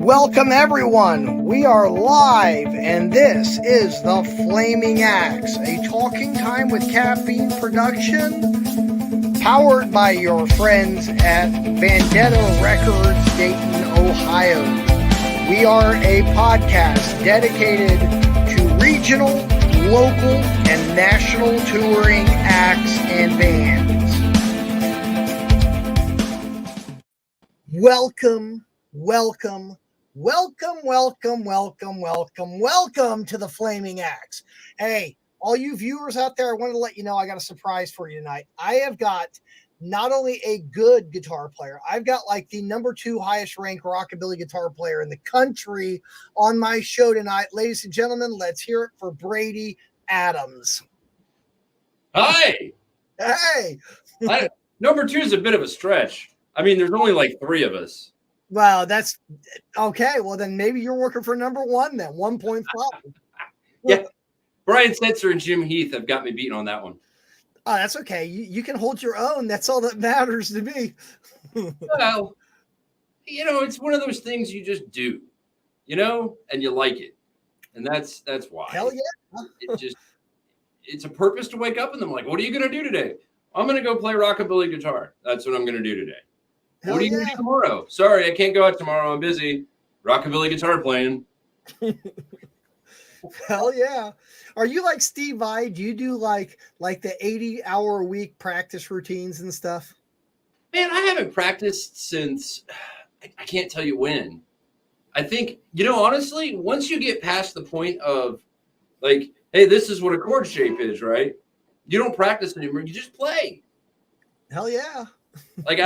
Welcome, everyone. We are live, and this is the Flaming Axe, a talking time with caffeine production, powered by your friends at Vendetta Records, Dayton, Ohio. We are a podcast dedicated to regional, local, and national touring acts and bands. Welcome to the Flaming Axe. Hey, all you viewers out there, I wanted to let you know I got a surprise for you tonight. I have got not only a good guitar player, I've got like the number 2 highest ranked rockabilly guitar player in the country on my show tonight. Ladies and gentlemen, let's hear it for Brady Adams. Hi. Hey. Number 2 is a bit of a stretch. I mean, there's only like 3 of us. Wow, that's okay. Well, then maybe you're working for number 1 then, 1.5. Yeah. Brian Setzer and Jim Heath have got me beaten on that one. Oh, that's okay. You can hold your own. That's all that matters to me. Well, it's one of those things you just do, and you like it. And that's why. Hell yeah. It's a purpose to wake up and I'm like, what are you going to do today? I'm going to go play rockabilly guitar. That's what I'm going to do today. What are you going to do tomorrow? Sorry, I can't go out tomorrow. I'm busy. Rockabilly guitar playing. Hell yeah. Are you like Steve Vai? Do you do like the 80-hour-a-week practice routines and stuff? Man, I haven't practiced since I can't tell you when. I think, honestly, once you get past the point of like, hey, this is what a chord shape is, right? You don't practice anymore. You just play. Hell yeah. Like,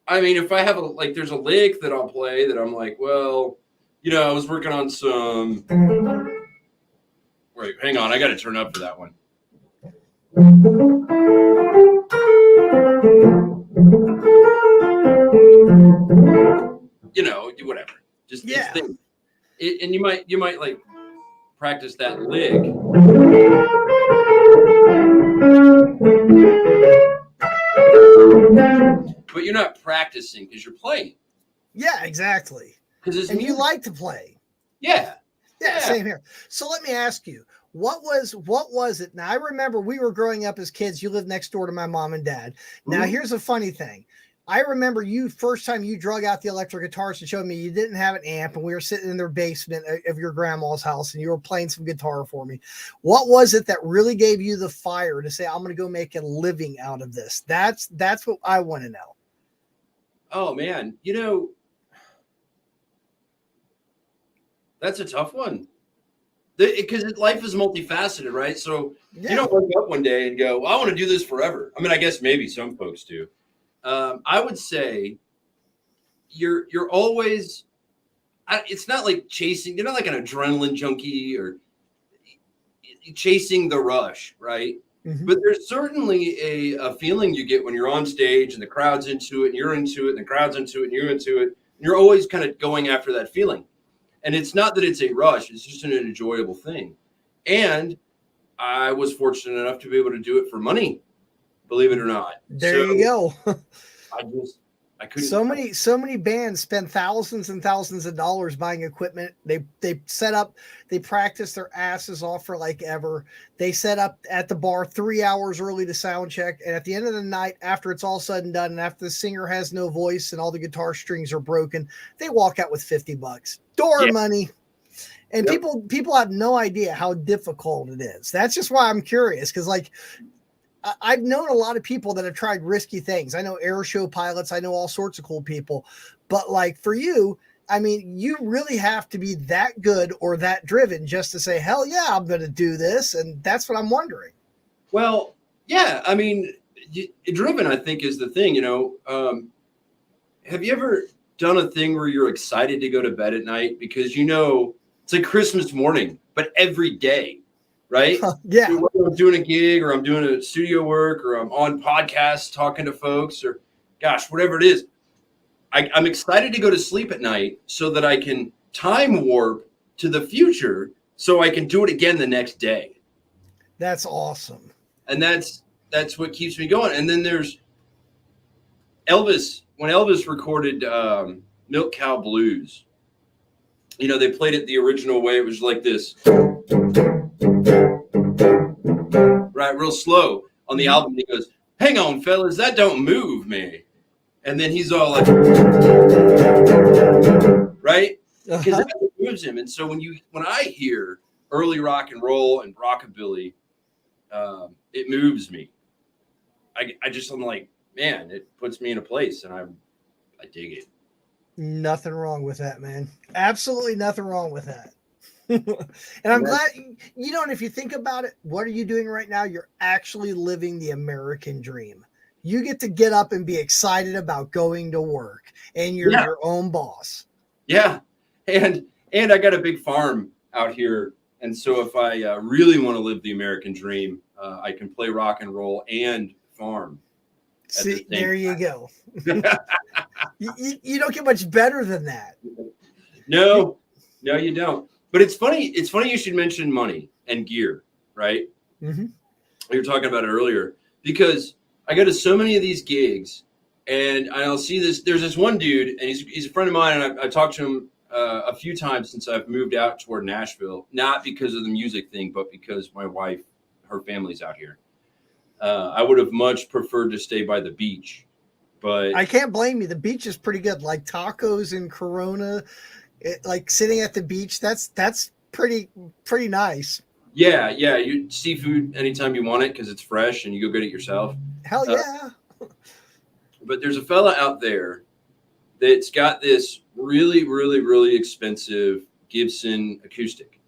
if I have there's a lick that I'll play that I'm like, well, I was working on some. Wait, hang on. I got to turn up for that one. Whatever. Just yeah. And you might like practice that lick. But you're not practicing because you're playing. Yeah, exactly. And you like to play. Yeah. Yeah, same here. So let me ask you, what was it? Now, I remember we were growing up as kids. You lived next door to my mom and dad. Now, here's a funny thing. I remember first time you drug out the electric guitars and showed me you didn't have an amp, and we were sitting in their basement of your grandma's house, and you were playing some guitar for me. What was it that really gave you the fire to say, I'm going to go make a living out of this? That's what I want to know. Oh, man. That's a tough one. Because life is multifaceted, right? So You don't wake up one day and go, well, I want to do this forever. I mean, I guess maybe some folks do. I would say you're always, it's not like chasing, you're not like an adrenaline junkie or chasing the rush, right? Mm-hmm. But there's certainly a feeling you get when you're on stage and the crowd's into it and you're into it and the crowd's into it and you're into it. And you're always kind of going after that feeling. And it's not that it's a rush. It's just an enjoyable thing. And I was fortunate enough to be able to do it for money, believe it or not. There you go. I couldn't. So many bands spend thousands and thousands of dollars buying equipment. They set up, they practice their asses off for like ever. They set up at the bar 3 hours early to sound check. And at the end of the night, after it's all said and done, and after the singer has no voice and all the guitar strings are broken, they walk out with $50. Door money. And people have no idea how difficult it is. That's just why I'm curious. Cause like, I've known a lot of people that have tried risky things. I know air show pilots. I know all sorts of cool people. But like for you, I mean, you really have to be that good or that driven just to say, hell yeah, I'm going to do this. And that's what I'm wondering. Well, yeah. I mean, driven, I think, is the thing, have you ever done a thing where you're excited to go to bed at night because it's like Christmas morning, but every day? Right? Yeah. Whether I'm doing a gig or I'm doing a studio work or I'm on podcasts talking to folks or gosh, whatever it is, I'm excited to go to sleep at night so that I can time warp to the future so I can do it again the next day. That's awesome. And that's what keeps me going. And then there's Elvis. When Elvis recorded Milk Cow Blues, they played it the original way. It was like this, right, real slow. On the album, he goes, "Hang on, fellas, that don't move me." And then he's all like, right? Because that moves him. And so when I hear early rock and roll and rockabilly, it moves me. I'm like, man, it puts me in a place, and I dig it. Nothing wrong with that, man. Absolutely nothing wrong with that. And I'm glad, and if you think about it, what are you doing right now? You're actually living the American dream. You get to get up and be excited about going to work, and you're your own boss. Yeah. And I got a big farm out here. And so if I really want to live the American dream, I can play rock and roll and farm. See, there you go. you don't get much better than that. No, you don't. But it's funny. It's funny you should mention money and gear, right? Mm-hmm. You were talking about it earlier, because I go to so many of these gigs, and I'll see this. There's this one dude, and he's a friend of mine, and I talked to him a few times since I've moved out toward Nashville, not because of the music thing, but because my wife, her family's out here. I would have much preferred to stay by the beach, but I can't blame you. The beach is pretty good, like tacos in Corona. Like sitting at the beach, that's pretty nice. Yeah, you seafood anytime you want it because it's fresh and you go get it yourself. Hell yeah. But there's a fella out there that's got this really, really, really expensive Gibson acoustic,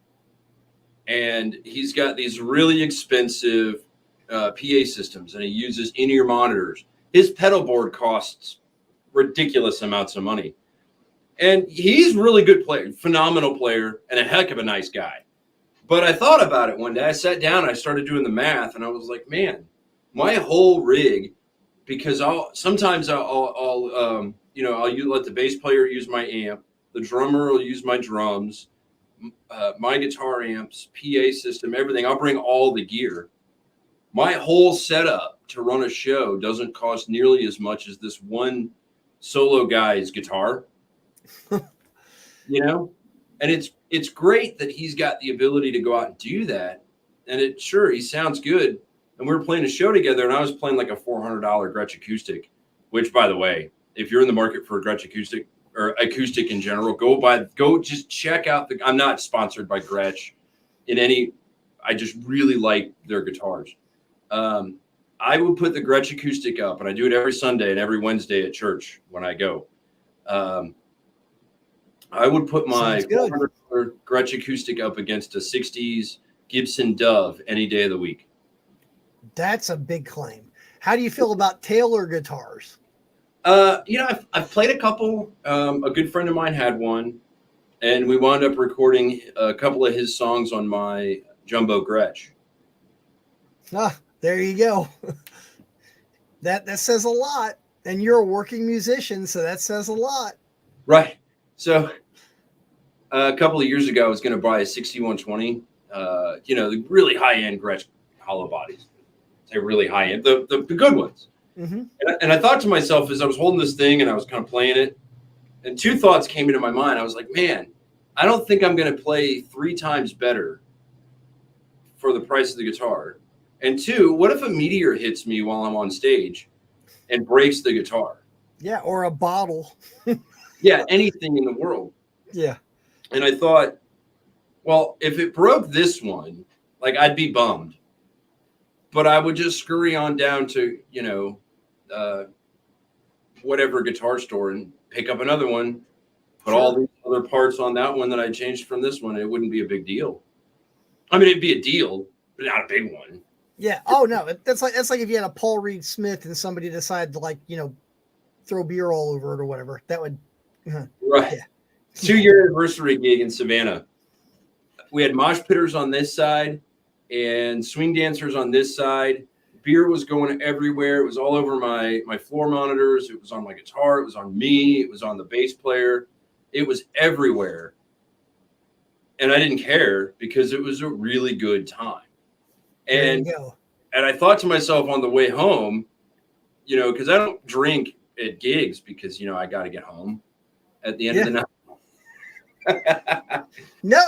and he's got these really expensive PA systems, and he uses in-ear monitors. His pedal board costs ridiculous amounts of money. And he's a really good player, phenomenal player, and a heck of a nice guy. But I thought about it one day. I sat down, and I started doing the math, and I was like, man, my whole rig, because I'll let the bass player use my amp, the drummer will use my drums, my guitar amps, PA system, everything. I'll bring all the gear. My whole setup to run a show doesn't cost nearly as much as this one solo guy's guitar. And it's great that he's got the ability to go out and do that. And he sounds good. And we were playing a show together, and I was playing like a $400 Gretsch acoustic, which, by the way, if you're in the market for a Gretsch acoustic or acoustic in general, go just check out I'm not sponsored by Gretsch I just really like their guitars. I would put the Gretsch acoustic up, and I do it every Sunday and every Wednesday at church when I go. I would put my $400 Gretsch acoustic up against a 60s Gibson Dove any day of the week. That's a big claim. How do you feel about Taylor guitars? I've played a couple. A good friend of mine had one, and we wound up recording a couple of his songs on my Jumbo Gretsch. There you go. That says a lot. And you're a working musician, so that says a lot. Right. So a couple of years ago, I was going to buy a 6120, the really high-end Gretsch hollow bodies. They're really high-end, the good ones. Mm-hmm. And I thought to myself as I was holding this thing and I was kind of playing it, and two thoughts came into my mind. I was like, man, I don't think I'm going to play 3 times better for the price of the guitar. And two, what if a meteor hits me while I'm on stage and breaks the guitar? Yeah, or a bottle. Yeah, anything in the world. Yeah. And I thought, well, if it broke this one, like, I'd be bummed. But I would just scurry on down to, whatever guitar store and pick up another one, put all these other parts on that one that I changed from this one. It wouldn't be a big deal. I mean, it'd be a deal, but not a big one. Yeah. Oh no, that's like if you had a Paul Reed Smith and somebody decided to throw beer all over it or whatever. That would. Right. Yeah. 2-year anniversary gig in Savannah. We had mosh pitters on this side and swing dancers on this side. Beer was going everywhere. It was all over my floor monitors. It was on my guitar. It was on me. It was on the bass player. It was everywhere. And I didn't care because it was a really good time. And I thought to myself on the way home, because I don't drink at gigs because, I got to get home at the end of the night. No,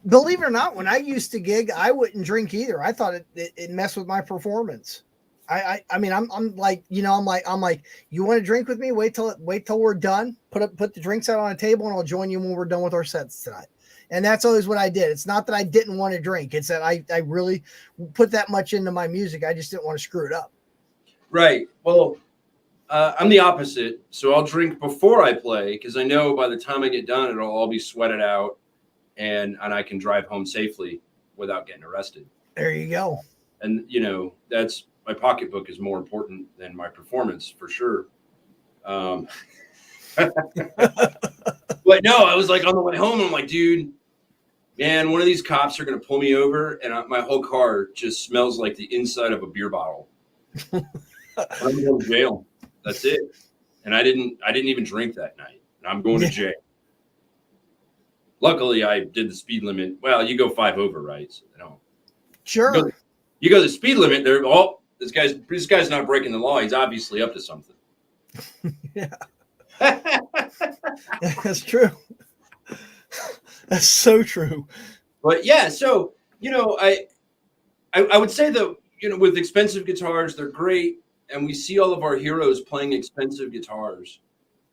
believe it or not, when I used to gig, I wouldn't drink either. I thought it messed with my performance. I mean, I'm like, I'm like, you want to drink with me? Wait till we're done. Put the drinks out on a table, and I'll join you when we're done with our sets tonight. And that's always what I did. It's not that I didn't want to drink. It's that I really put that much into my music. I just didn't want to screw it up. Right. Well, I'm the opposite. So I'll drink before I play because I know by the time I get done, it'll all be sweated out, and I can drive home safely without getting arrested. There you go. And that's my pocketbook is more important than my performance for sure. But no, I was like on the way home. I'm like, dude, man, one of these cops are going to pull me over, and my whole car just smells like the inside of a beer bottle. I'm going to jail. That's it. And I didn't even drink that night. And I'm going to jail. Luckily, I did the speed limit. Well, you go 5 over, right? So, Sure. You go the speed limit. They're this guy's not breaking the law. He's obviously up to something. Yeah. That's true. That's so true. But yeah, so I would say that with expensive guitars, they're great, and we see all of our heroes playing expensive guitars.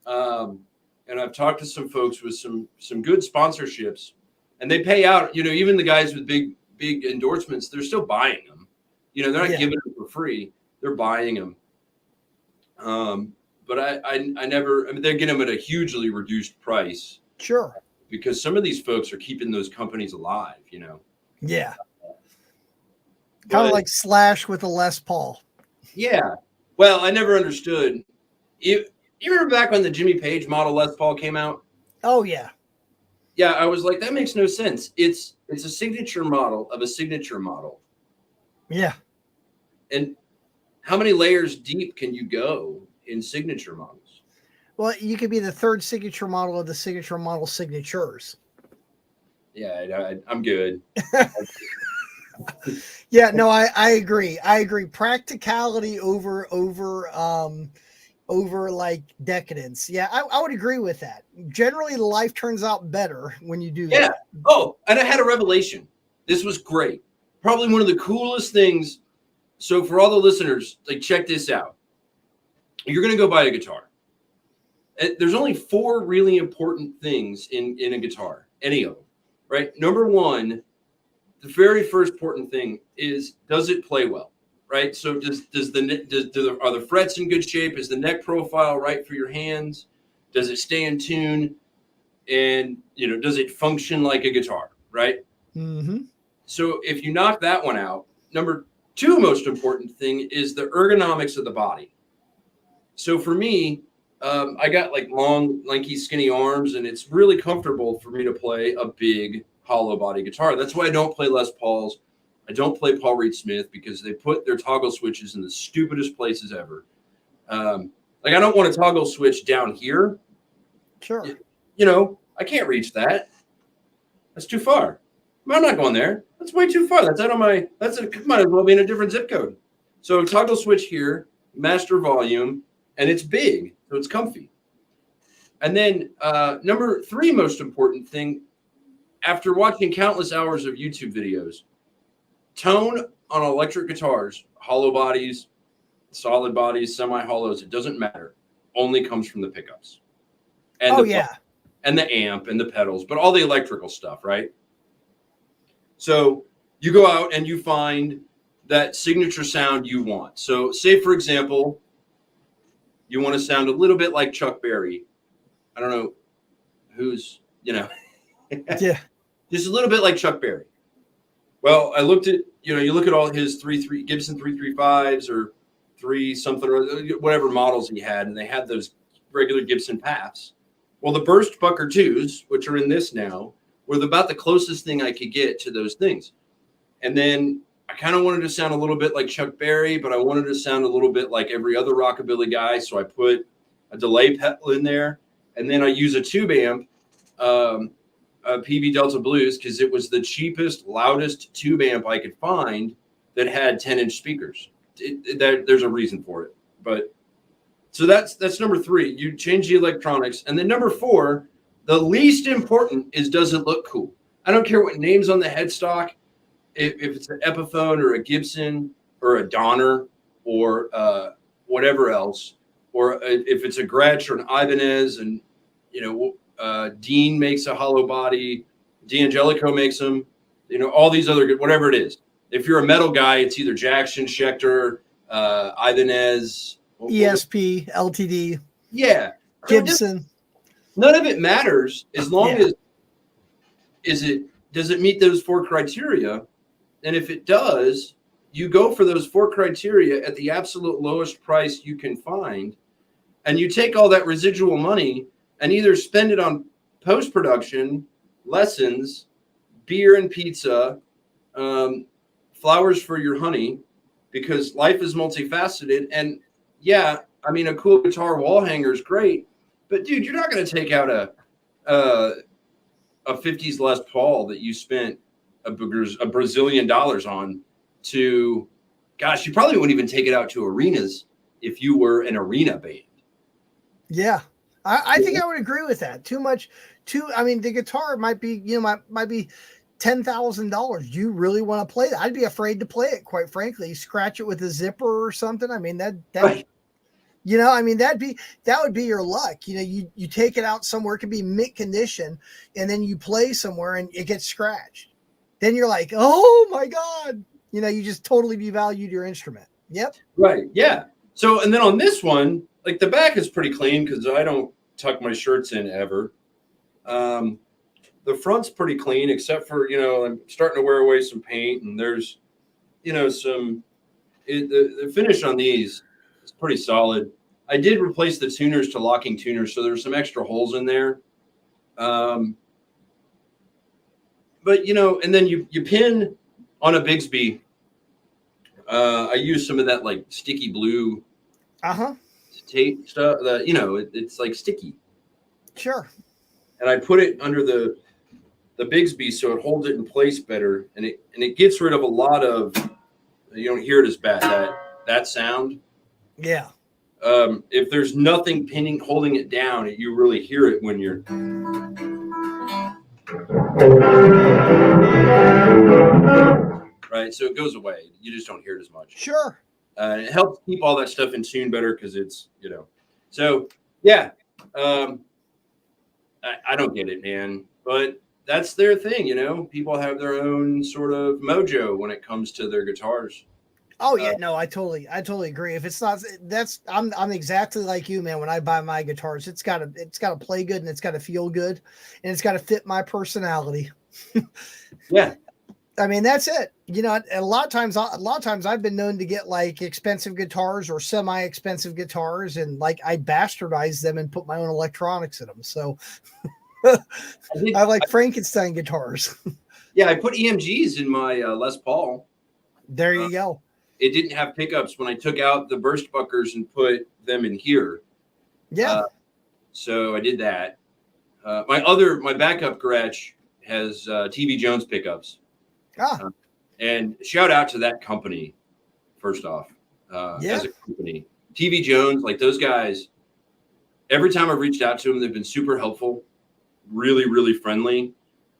And I've talked to some folks with some good sponsorships, and they pay out. Even the guys with big endorsements, they're still buying them. They're not giving them for free; they're buying them. But I never. I mean, they're getting them at a hugely reduced price. Sure. Because some of these folks are keeping those companies alive. Yeah. Kind of like Slash with a Les Paul. Yeah. Well, I never understood. You remember back when the Jimmy Page model Les Paul came out? Oh yeah. Yeah, I was like, that makes no sense. It's a signature model of a signature model. Yeah. And how many layers deep can you go in signature models? Well, you could be the third signature model of the signature model signatures. Yeah, I'm good. Yeah, no, I agree. I agree. Practicality over like decadence. Yeah, I would agree with that. Generally, life turns out better when you do that. Yeah. Oh, and I had a revelation. This was great. Probably one of the coolest things. So for all the listeners, check this out. You're going to go buy a guitar. There's only 4 really important things in a guitar, any of them, right? Number 1, the very first important thing is, does it play well, right? So are the frets in good shape? Is the neck profile right for your hands? Does it stay in tune? And does it function like a guitar, right? Mm-hmm. So if you knock that one out, number 2 most important thing is the ergonomics of the body. So for me, I got long, lanky, skinny arms, and it's really comfortable for me to play a big hollow body guitar. That's why I don't play Les Pauls. I don't play Paul Reed Smith because they put their toggle switches in the stupidest places ever. I don't want a toggle switch down here. Sure. I can't reach that. That's too far. I'm not going there. That's way too far. That's out of my. Might as well be in a different zip code. So toggle switch here, master volume, and it's big, so it's comfy. And then number 3 most important thing, after watching countless hours of YouTube videos, tone on electric guitars, hollow bodies, solid bodies, semi-hollows, it doesn't matter. Only comes from the pickups. And and the amp and the pedals, but all the electrical stuff, right? So you go out and you find that signature sound you want. So say, for example, you want to sound a little bit like Chuck Berry. I don't know who's, yeah, just a little bit like Chuck Berry. Well, I looked at, you look at all his Gibson 335s or 3 something or whatever models he had, and they had those regular Gibson paths. Well, the Burst Bucker 2s, which are in this now, were about the closest thing I could get to those things. And then I kind of wanted to sound a little bit like Chuck Berry, but I wanted to sound a little bit like every other rockabilly guy. So I put a delay pedal in there, and then I use a tube amp, a PV Delta Blues, because it was the cheapest, loudest tube amp I could find that had 10-inch speakers. There's a reason for it. But so that's number 3. You change the electronics. And then number 4, The least important is, does it look cool? I don't care what name's on the headstock. If it's an Epiphone or a Gibson or a Donner or whatever else, or if it's a Gretsch or an Ibanez, and Dean makes a hollow body, D'Angelico makes them, all these other good, whatever it is. If you're a metal guy, it's either Jackson, Schecter, Ibanez, ESP, LTD, yeah, Gibson. None of it matters as long as does it meet those 4 criteria? And if it does, you go for those 4 criteria at the absolute lowest price you can find, and you take all that residual money and either spend it on post-production, lessons, beer and pizza, flowers for your honey, because life is multifaceted. And yeah, I mean, a cool guitar wall hanger is great, but dude, you're not going to take out a 50s Les Paul that you spent a Brazilian dollars on to, gosh, you probably wouldn't even take it out to arenas if you were an arena band. Yeah. I think I would agree with that. I mean, the guitar might be, might be $10,000. Do you really want to play that? I'd be afraid to play it, quite frankly. Scratch it with a zipper or something. I mean, that Right. that would be your luck. You take it out somewhere, it could be mint condition, and then you play somewhere and it gets scratched. Then you're like, oh my God, you just totally devalued your instrument. Yep. Right. Yeah. So, and then on this one, like the back is pretty clean because I don't tuck my shirts in ever. The front's pretty clean, except for, I'm starting to wear away some paint, and there's, the finish on these is pretty solid. I did replace the tuners to locking tuners, so there's some extra holes in there. But, and then you pin on a Bigsby. I use some of that like sticky blue tape stuff that, it's like sticky. Sure. And I put it under the Bigsby so it holds it in place better, and it gets rid of a lot of, you don't hear it as bad, that sound. Yeah. If there's nothing holding it down, you really hear it when you're. Right, so it goes away. You just don't hear it as much. Sure. It helps keep all that stuff in tune better because it's, So, yeah. I don't get it, man. But that's their thing, People have their own sort of mojo when it comes to their guitars. Oh yeah, no, I totally agree. If it's not, I'm exactly like you, man. When I buy my guitars, it's gotta play good, and it's gotta feel good, and it's gotta fit my personality. Yeah. I mean, that's it. A lot of times I've been known to get like expensive guitars or semi-expensive guitars, and like I bastardize them and put my own electronics in them. So I like Frankenstein guitars. Yeah, I put EMGs in my Les Paul. There you go. It didn't have pickups when I took out the burst buckers and put them in here. Yeah. So I did that. My backup Gretsch has TV Jones pickups. And shout out to that company, first off, as a company. TV Jones, like those guys, every time I've reached out to them, they've been super helpful, really, really friendly,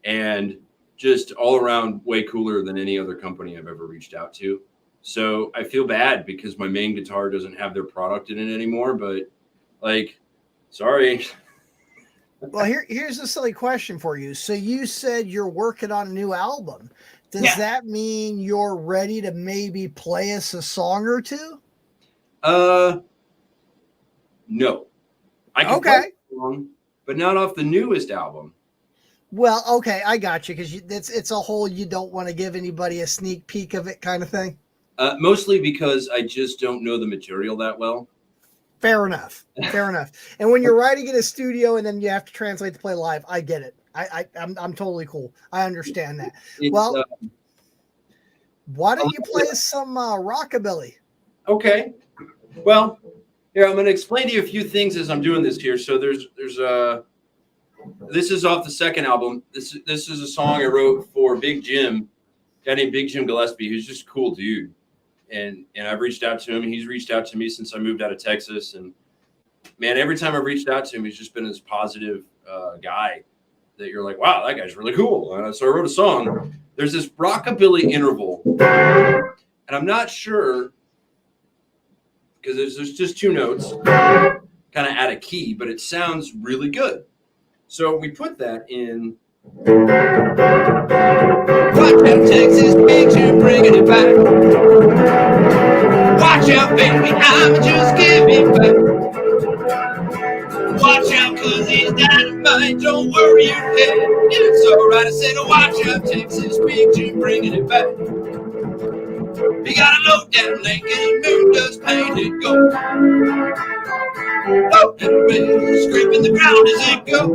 and just all around way cooler than any other company I've ever reached out to. So I feel bad because my main guitar doesn't have their product in it anymore, but like, sorry. Well, here's a silly question for you. So you said you're working on a new album. Does that mean you're ready to maybe play us a song or two? No. I can play a song, but not off the newest album. Well, okay, I got you, because it's a whole you don't want to give anybody a sneak peek of it kind of thing. Mostly because I just don't know the material that well. Fair enough. And when you're writing in a studio and then you have to translate to play live, I get it. I'm totally cool. I understand that. Well, why don't you play us some Rockabilly? Okay. Well, here I'm going to explain to you a few things as I'm doing this here. So there's this is off the second album. This is a song I wrote for Big Jim, a guy named Big Jim Gillespie, who's just a cool dude. And I've reached out to him. He's reached out to me since I moved out of Texas. And man, every time I've reached out to him, he's just been this positive guy that you're like, wow, that guy's really cool. So I wrote a song. There's this rockabilly interval, and I'm not sure because there's just 2 notes, kind of out of key, but it sounds really good. So we put that in. Watch out, Texas, picture bringing it back. Watch out, baby, I'm just giving back. Watch out, cause he's dynamite, don't worry your head. It's alright, I said, watch out, Texas, picture bringing it back. He got a low down lake and his moon dust painted gold. Oh, and the scraping the ground as it goes.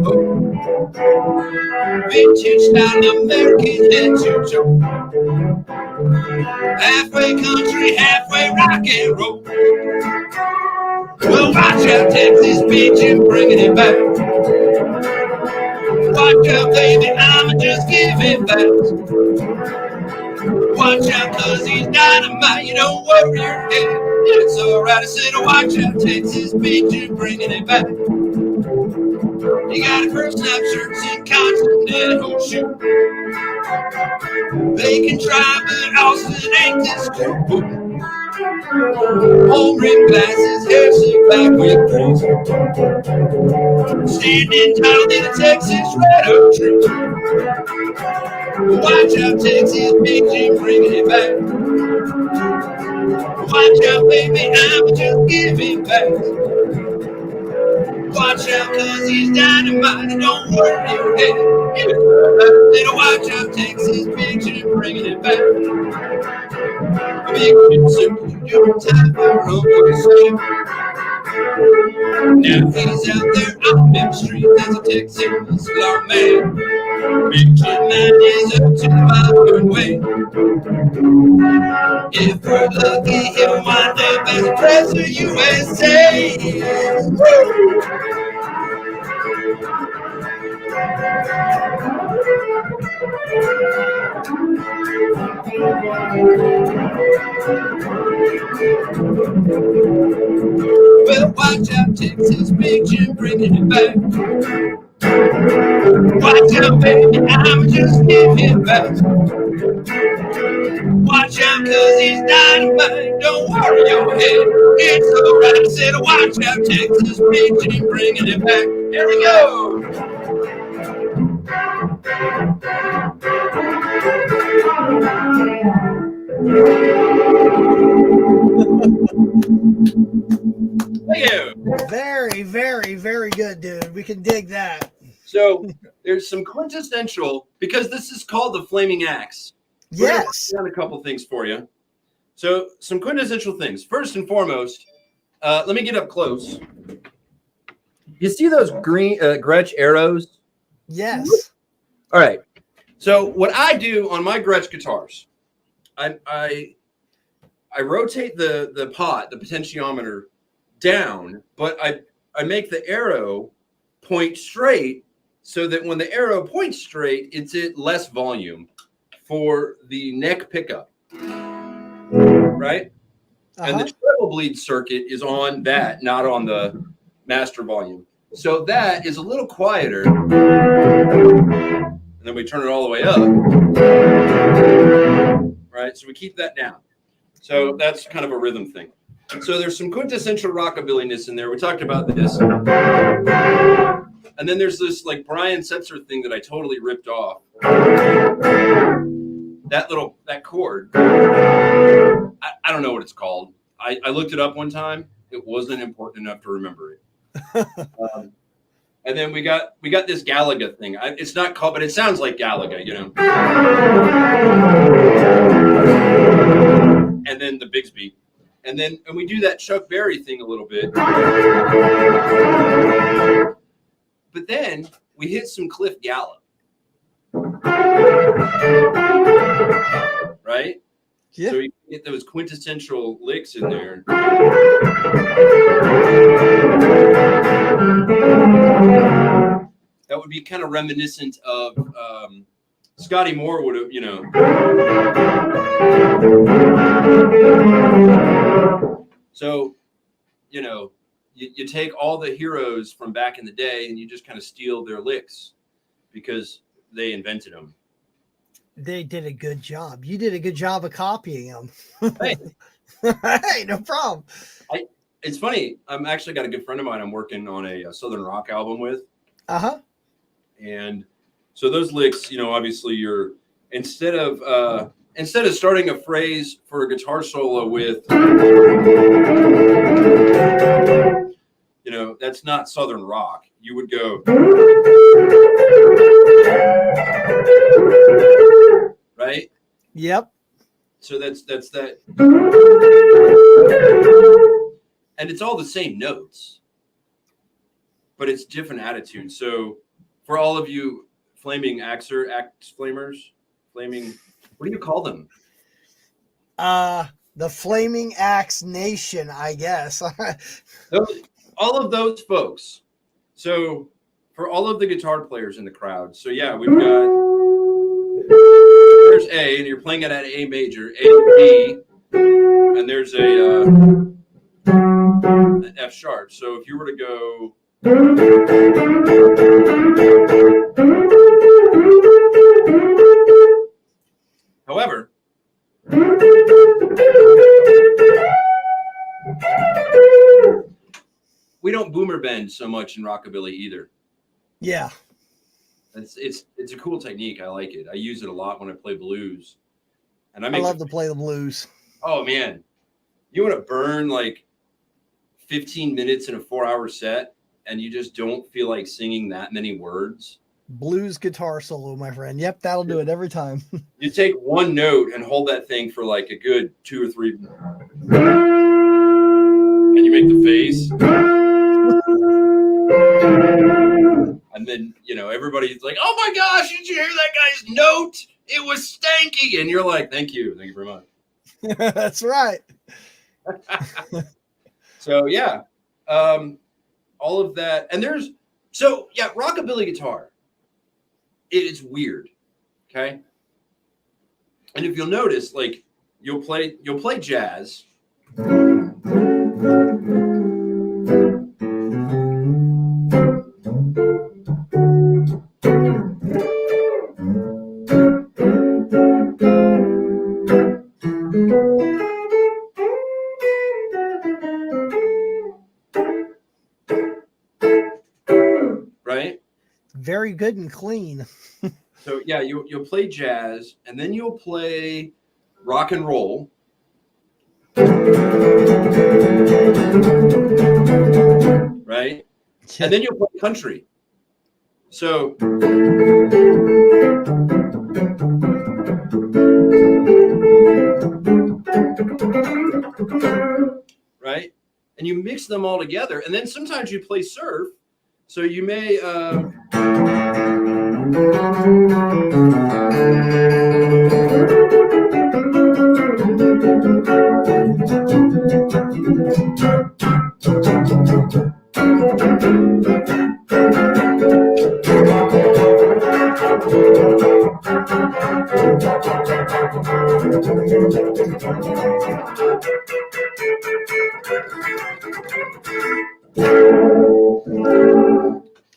Vintage style American head to toe. Halfway country, halfway rock and roll. Well, watch out, Texas pigeon, bringing it back. Watch out, baby, I'm just giving back. Watch out, cause he's dynamite, you don't worry your head. It's alright, I said, watch out, Texas pigeon, bringing it back. You got a first snap shirts and continental shoe. They can try, but Austin ain't this cool. Home rim glasses, hair slicked back with grease. Standing tall in a Texas red oak tree. Watch out, Texas, big Jim bringing it back. Watch out, baby, I'm just giving back. Watch out, cause he's dynamite, and don't worry your head. Little watch out, Texas, big Jim bringing it back. Big Jim simple, doing time for Uncle. Now he's out there on them streets as a Texas long man. Big Jim man is up to the modern way. If we're lucky, he'll wind up as a president of USA. Well, watch out, Texas, Big Jim bringing it back. Watch out, baby, I'm just giving back. Watch out, cause he's dynamite, don't worry your head. It's alright, I said, watch out, Texas, Big Jim bringing it back. Here we go. Thank you. Very, very, very good, dude. We can dig that. So there's some quintessential, because this is called the Flaming Axe. Yes. I've got a couple things for you. So some quintessential things. First and foremost, let me get up close. You see those green Gretsch arrows? Yes. All right. So what I do on my Gretsch guitars, I rotate the pot, the potentiometer down, but I make the arrow point straight so that when the arrow points straight, it's at less volume for the neck pickup, right? And the treble bleed circuit is on that, not on the master volume. So that is a little quieter. And then we turn it all the way up. Right? So we keep that down. So that's kind of a rhythm thing. So there's some quintessential rockabilly-ness in there. We talked about this. And then there's this like Brian Setzer thing that I totally ripped off. That chord. I don't know what it's called. I looked it up one time. It wasn't important enough to remember it. And then we got this Galaga thing. It's not called, but it sounds like Galaga, you know. And then the Bigsby. And we do that Chuck Berry thing a little bit. But then we hit some Cliff Gallup. Right? Yeah. So you get those quintessential licks in there. That would be kind of reminiscent of Scotty Moore would have, you know. So, you know, you take all the heroes from back in the day and you just kind of steal their licks because they invented them. They did a good job. You did a good job of copying them. Hey, Hey, no problem. It's funny. I'm actually got a good friend of mine I'm working on a Southern rock album with. Uh-huh. And so those licks, obviously you're instead of starting a phrase for a guitar solo with, that's not Southern rock. You would go, right? Yep. So that's that. And it's all the same notes, but it's different attitudes. So for all of you flaming flamers, what do you call them? The Flaming Axe Nation, I guess. All of those folks. So for all of the guitar players in the crowd. So yeah, we've got, there's A, and you're playing it at A major, A, B, and there's an F sharp. So if you were to go, however, we don't boomer bend so much in rockabilly either. Yeah. It's a cool technique. I like it. I use it a lot when I play blues. And I love to play the blues. Oh man. You want to burn like 15 minutes in a 4-hour set and you just don't feel like singing that many words. Blues guitar solo, my friend. Yep, that'll do it every time. You take one note and hold that thing for like a good 2 or 3, and you make the face. And then, everybody's like, oh my gosh, did you hear that guy's note? It was stanky. And you're like, thank you very much. That's right. So yeah, all of that. And rockabilly guitar. It is weird. Okay. And if you'll notice, like you'll play jazz. Right? Very good and clean. So yeah, you'll play jazz and then you'll play rock and roll. Right? Yeah. And then you'll play country. So right? And you mix them all together. And then sometimes you play surf. So you may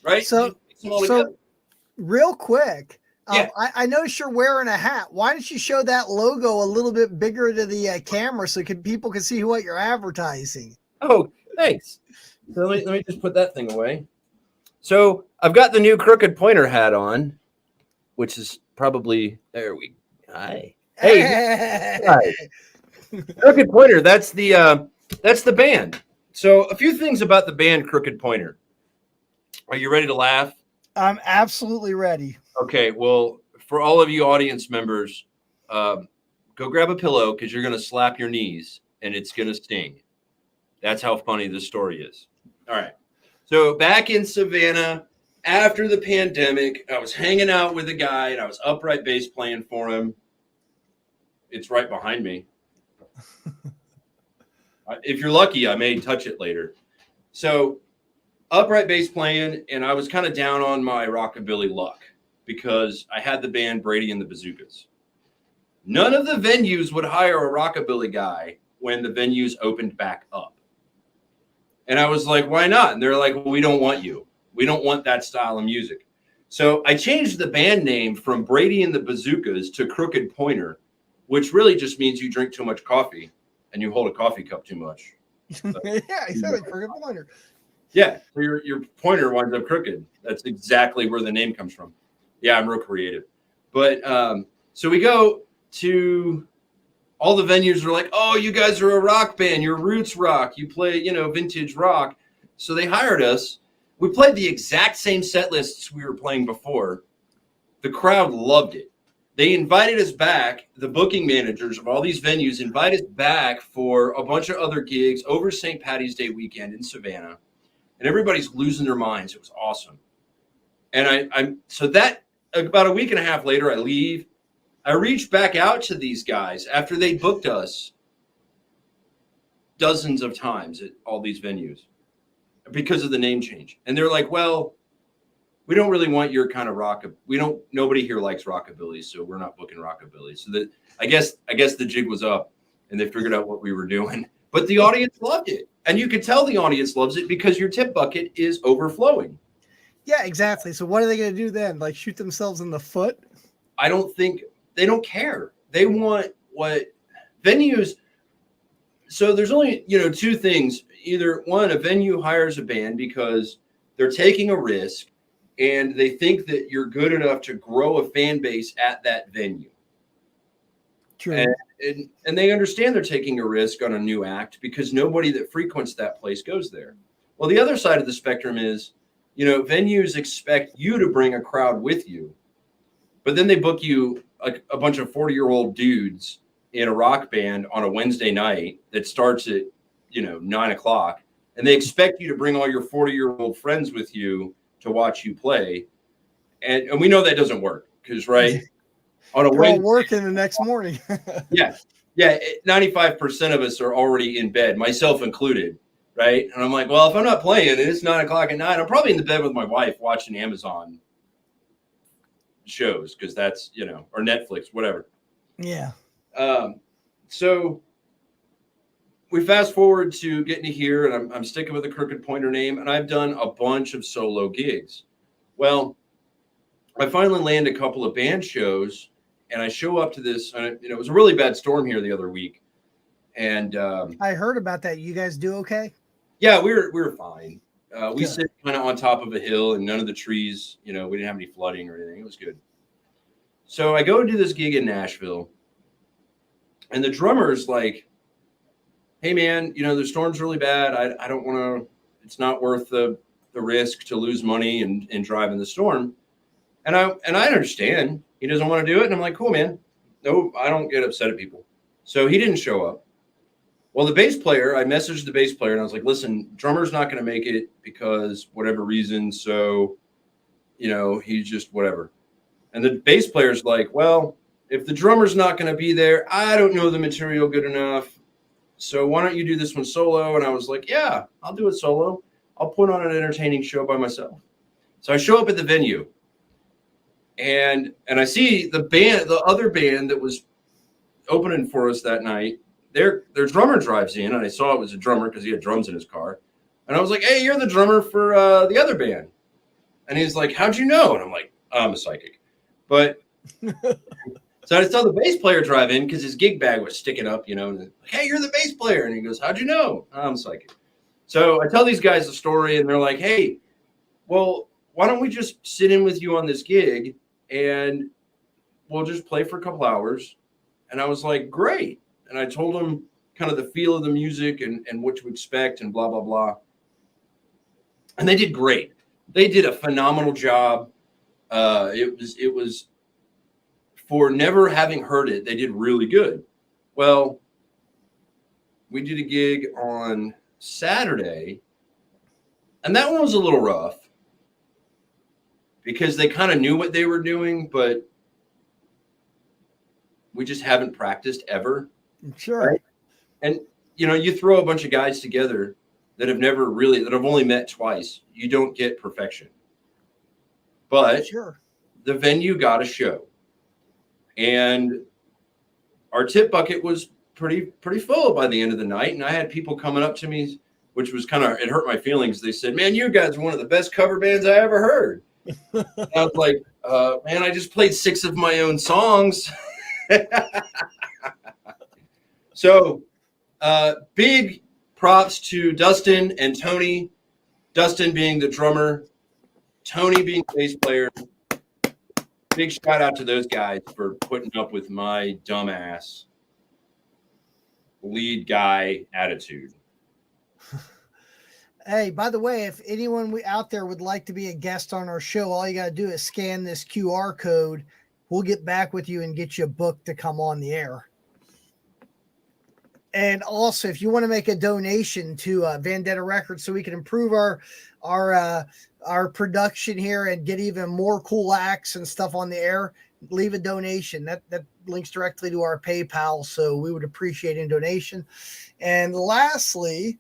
right? So real quick, yeah. I noticed you're wearing a hat. Why don't you show that logo a little bit bigger to the camera so people can see what you're advertising? Oh, thanks. So let me just put that thing away. So I've got the new crooked pointer hat on, which is probably there. Hi. Hey. Hi. Crooked Pointer. That's the band. So a few things about the band Crooked Pointer. Are you ready to laugh? I'm absolutely ready. Okay. Well, for all of you audience members, go grab a pillow because you're going to slap your knees and it's going to sting. That's how funny this story is. All right. So back in Savannah, after the pandemic, I was hanging out with a guy and I was upright bass playing for him. It's right behind me. If you're lucky, I may touch it later. So upright bass playing, and I was kind of down on my rockabilly luck because I had the band Brady and the Bazookas. None of the venues would hire a rockabilly guy when the venues opened back up. And I was like, why not? And they're like, well, we don't want you. We don't want that style of music. So I changed the band name from Brady and the Bazookas to Crooked Pointer, which really just means you drink too much coffee and you hold a coffee cup too much. So, yeah, exactly. Crooked Pointer. yeah, so your pointer winds up crooked. That's exactly where the name comes from. Yeah, I'm real creative. But so we go to all the venues are like, oh, you guys are a rock band. You're roots rock. You play, vintage rock. So they hired us. We played the exact same set lists we were playing before. The crowd loved it. They invited us back. The booking managers of all these venues invited us back for a bunch of other gigs over St. Patty's Day weekend in Savannah. And everybody's losing their minds. It was awesome. And I'm so that about a week and a half later, I leave. I reached back out to these guys after they booked us dozens of times at all these venues because of the name change. And they're like, well, we don't really want your kind of rock. Nobody here likes rockabilly, so we're not booking rockabilly. So that I guess the jig was up and they figured out what we were doing. But the audience loved it. And you could tell the audience loves it because your tip bucket is overflowing. Yeah, exactly. So what are they going to do then? Like shoot themselves in the foot? I don't think they don't care. They want what venues. So there's only, two things. Either one, a venue hires a band because they're taking a risk and they think that you're good enough to grow a fan base at that venue. True. And they understand they're taking a risk on a new act because nobody that frequents that place goes there. Well, the other side of the spectrum is, venues expect you to bring a crowd with you, but then they book you a bunch of 40-year-old dudes in a rock band on a Wednesday night that starts at, 9:00. And they expect you to bring all your 40-year-old friends with you to watch you play. And we know that doesn't work because, right, on a They're Wednesday, all working the next morning. yeah. 95% of us are already in bed, myself included, right? And I'm like, well, if I'm not playing and it's 9:00 at night, I'm probably in the bed with my wife watching Amazon shows because that's, or Netflix, whatever. Yeah. So we fast forward to getting to here, and I'm sticking with the Crooked Pointer name, and I've done a bunch of solo gigs. Well, I finally land a couple of band shows, and I show up to this, and it was a really bad storm here the other week. And I heard about that. You guys do okay? Yeah, we were fine. We sit kind of on top of a hill, and none of the trees, we didn't have any flooding or anything. It was good. So I go do this gig in Nashville, and the drummer's like, hey man, the storm's really bad. I don't want to, it's not worth the risk to lose money and drive in the storm. And I understand he doesn't want to do it. And I'm like, cool, man. No, I don't get upset at people. So he didn't show up. Well, the bass player, I messaged the bass player and I was like, listen, drummer's not going to make it because whatever reason. So, he's just whatever. And the bass player's like, well, if the drummer's not going to be there, I don't know the material good enough. So why don't you do this one solo? And I was like, yeah, I'll do it solo. I'll put on an entertaining show by myself. So I show up at the venue and I see the other band that was opening for us that night. Their drummer drives in and I saw it was a drummer because he had drums in his car. And I was like, hey, you're the drummer for the other band. And he's like, how'd you know? And I'm like, I'm a psychic. But so I saw the bass player drive in because his gig bag was sticking up, and like, hey, you're the bass player. And he goes, how'd you know? I'm psychic. So I tell these guys the story and they're like, hey, well, why don't we just sit in with you on this gig and we'll just play for a couple hours. And I was like, great. And I told them kind of the feel of the music and what to expect and blah, blah, blah. And they did great. They did a phenomenal job. It was for never having heard it, they did really good. Well, we did a gig on Saturday, and that one was a little rough because they kind of knew what they were doing, but we just haven't practiced ever. Sure. Right? And, you throw a bunch of guys together that have only met twice. You don't get perfection. But sure, the venue got a show. And our tip bucket was pretty full by the end of the night. And I had people coming up to me which was it hurt my feelings. They said, "Man, you guys are one of the best cover bands I ever heard." And I was like, "Man, I just played 6 of my own songs." So, big props to Dustin and Tony. Dustin being the drummer, Tony being the bass player. Big shout out to those guys for putting up with my dumbass lead guy attitude. Hey, by the way, if anyone out there would like to be a guest on our show, all you got to do is scan this QR code. We'll get back with you and get you a book to come on the air. And also, if you want to make a donation to Vendetta Records so we can improve our production here and get even more cool acts and stuff on the air, leave a donation. That links directly to our PayPal, so we would appreciate a donation. And lastly,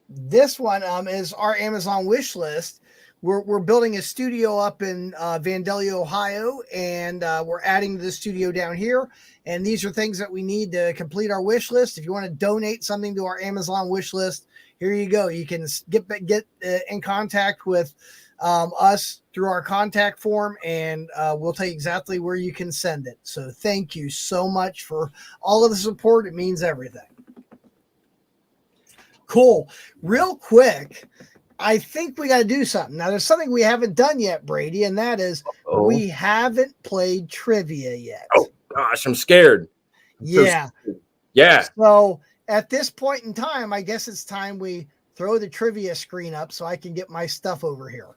this one is our Amazon wish list. We're building a studio up in Vandalia, Ohio, and we're adding to the studio down here. And these are things that we need to complete our wish list. If you want to donate something to our Amazon wish list, here you go. You can get in contact with us through our contact form, and we'll tell you exactly where you can send it. So thank you so much for all of the support. It means everything. Cool. Real quick, I think we got to do something. Now, there's something we haven't done yet, Brady, and that is we haven't played trivia yet. Oh, gosh, I'm scared. Yeah. Yeah. So at this point in time, I guess it's time we throw the trivia screen up so I can get my stuff over here.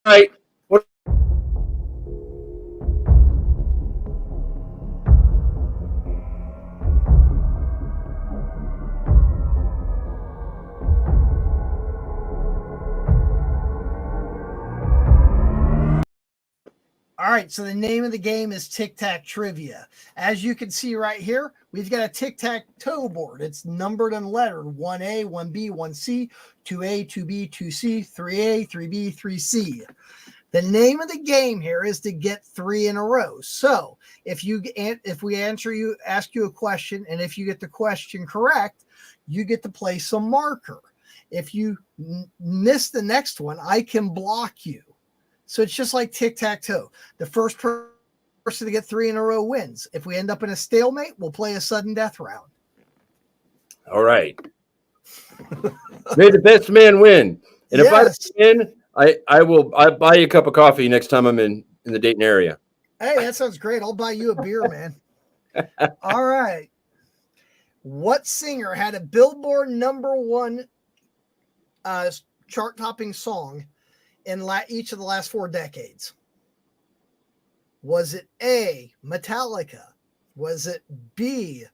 Right. What? All right, so the name of the game is Tic Tac Trivia. As you can see right here, we've got a tic-tac-toe board. It's numbered and lettered 1A, 1B, 1C, 2A, 2B, 2C, 3A, 3B, 3C. The name of the game here is to get 3 in a row. So if we ask you a question, and if you get the question correct, you get to place a marker. If you miss the next one, I can block you. So it's just like tic-tac-toe. The first person to get 3 in a row wins. If we end up in a stalemate, we'll play a sudden death round. All right. May the best man win. And if I win, I'll buy you a cup of coffee next time I'm in the Dayton area. Hey, that sounds great. I'll buy you a beer, man. All right. What singer had a Billboard #1 chart-topping song in each of the last 4 decades? Was it A, Metallica? Was it B,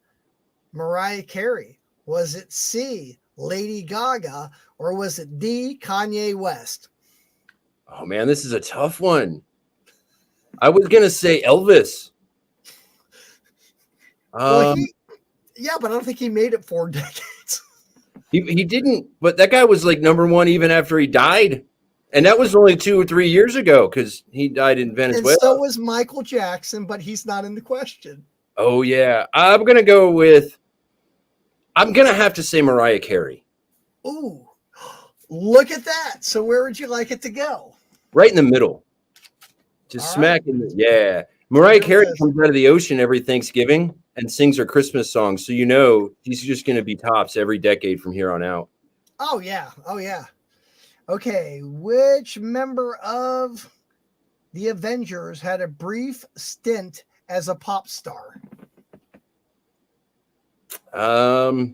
Mariah Carey? Was it C, Lady Gaga? Or was it D, Kanye West? Oh, man, this is a tough one. I was going to say Elvis. Well, but I don't think he made it 4 decades. He didn't, but that guy was like #1 even after he died. And that was only 2 or 3 years ago because he died in Venezuela. And so was Michael Jackson, but he's not in the question. Oh, yeah. I'm going to have to say Mariah Carey. Ooh, look at that. So where would you like it to go? Right in the middle. Just smack in the, yeah. Mariah Carey comes out of the ocean every Thanksgiving and sings her Christmas songs. So, she's just going to be tops every decade from here on out. Oh, yeah. Oh, yeah. Okay, which member of the Avengers had a brief stint as a pop star? Well,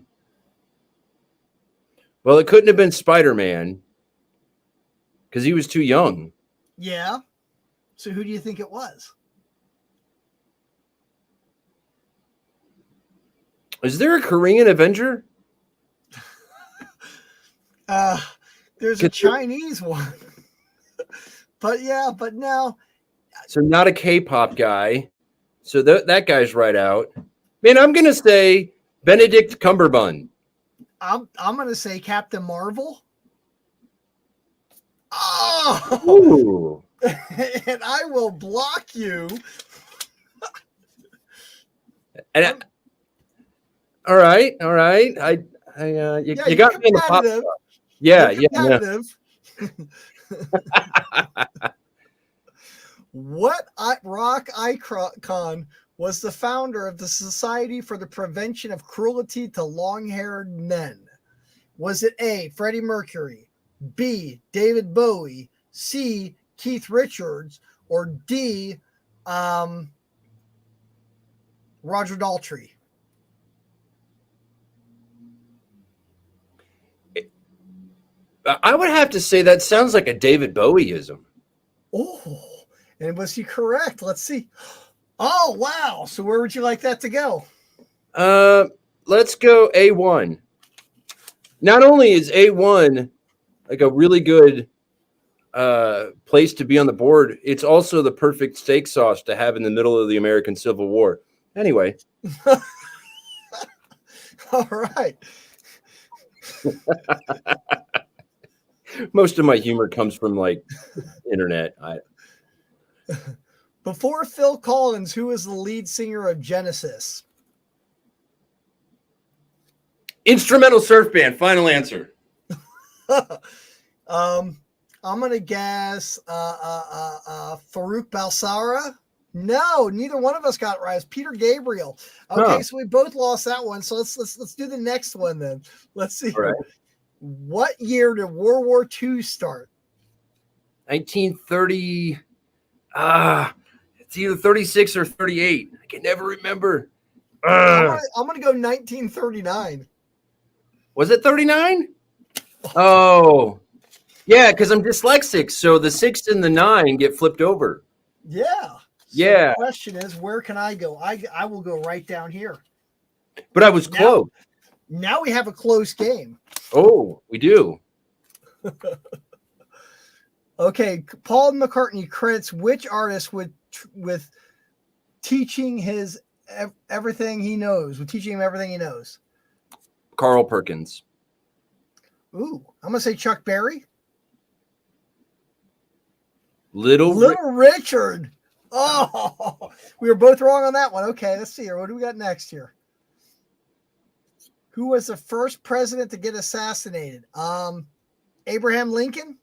it couldn't have been Spider-Man because he was too young. Yeah. So who do you think it was? Is there a Korean Avenger? There's a Chinese one. but no. So not a K-pop guy. So that guy's right out. Man, I'm gonna say Benedict Cumberbatch. I'm gonna say Captain Marvel. Oh, Ooh. and I will block you. And all right. You got me in the pop. Yeah, you're yeah. competitive. What rock icon was the founder of the Society for the Prevention of Cruelty to Long-Haired Men? Was it A, Freddie Mercury, B, David Bowie, C, Keith Richards, or D, Roger Daltrey? I would have to say that sounds like a David Bowieism. Oh, and was he correct? Let's see. Oh, wow. So where would you like that to go? Let's go A1. Not only is A1 like a really good place to be on the board, it's also the perfect steak sauce to have in the middle of the American Civil War. Anyway. All right. Most of my humor comes from like internet. Before Phil Collins, who was the lead singer of Genesis? Instrumental surf band. Final answer. I'm gonna guess Farouk Balsara. No, neither one of us got it right. It's Peter Gabriel. Okay, so we both lost that one. So let's do the next one then. Let's see. All right. What year did World War II start? 1930. It's either 36 or 38. I can never remember. I'm gonna go 1939. Was it 39? Oh, yeah, because I'm dyslexic, so the 6 and the 9 get flipped over. Yeah. So yeah. The question is, where can I go? I will go right down here. But I was close. Now we have a close game. Oh, we do. Okay, Paul McCartney credits which artist with teaching his everything he knows, with teaching him everything he knows? Carl Perkins. Ooh, I'm gonna say Chuck Berry. Little Richard. Oh, we were both wrong on that one. Okay, let's see here. What do we got next here? Who was the first president to get assassinated? Abraham Lincoln?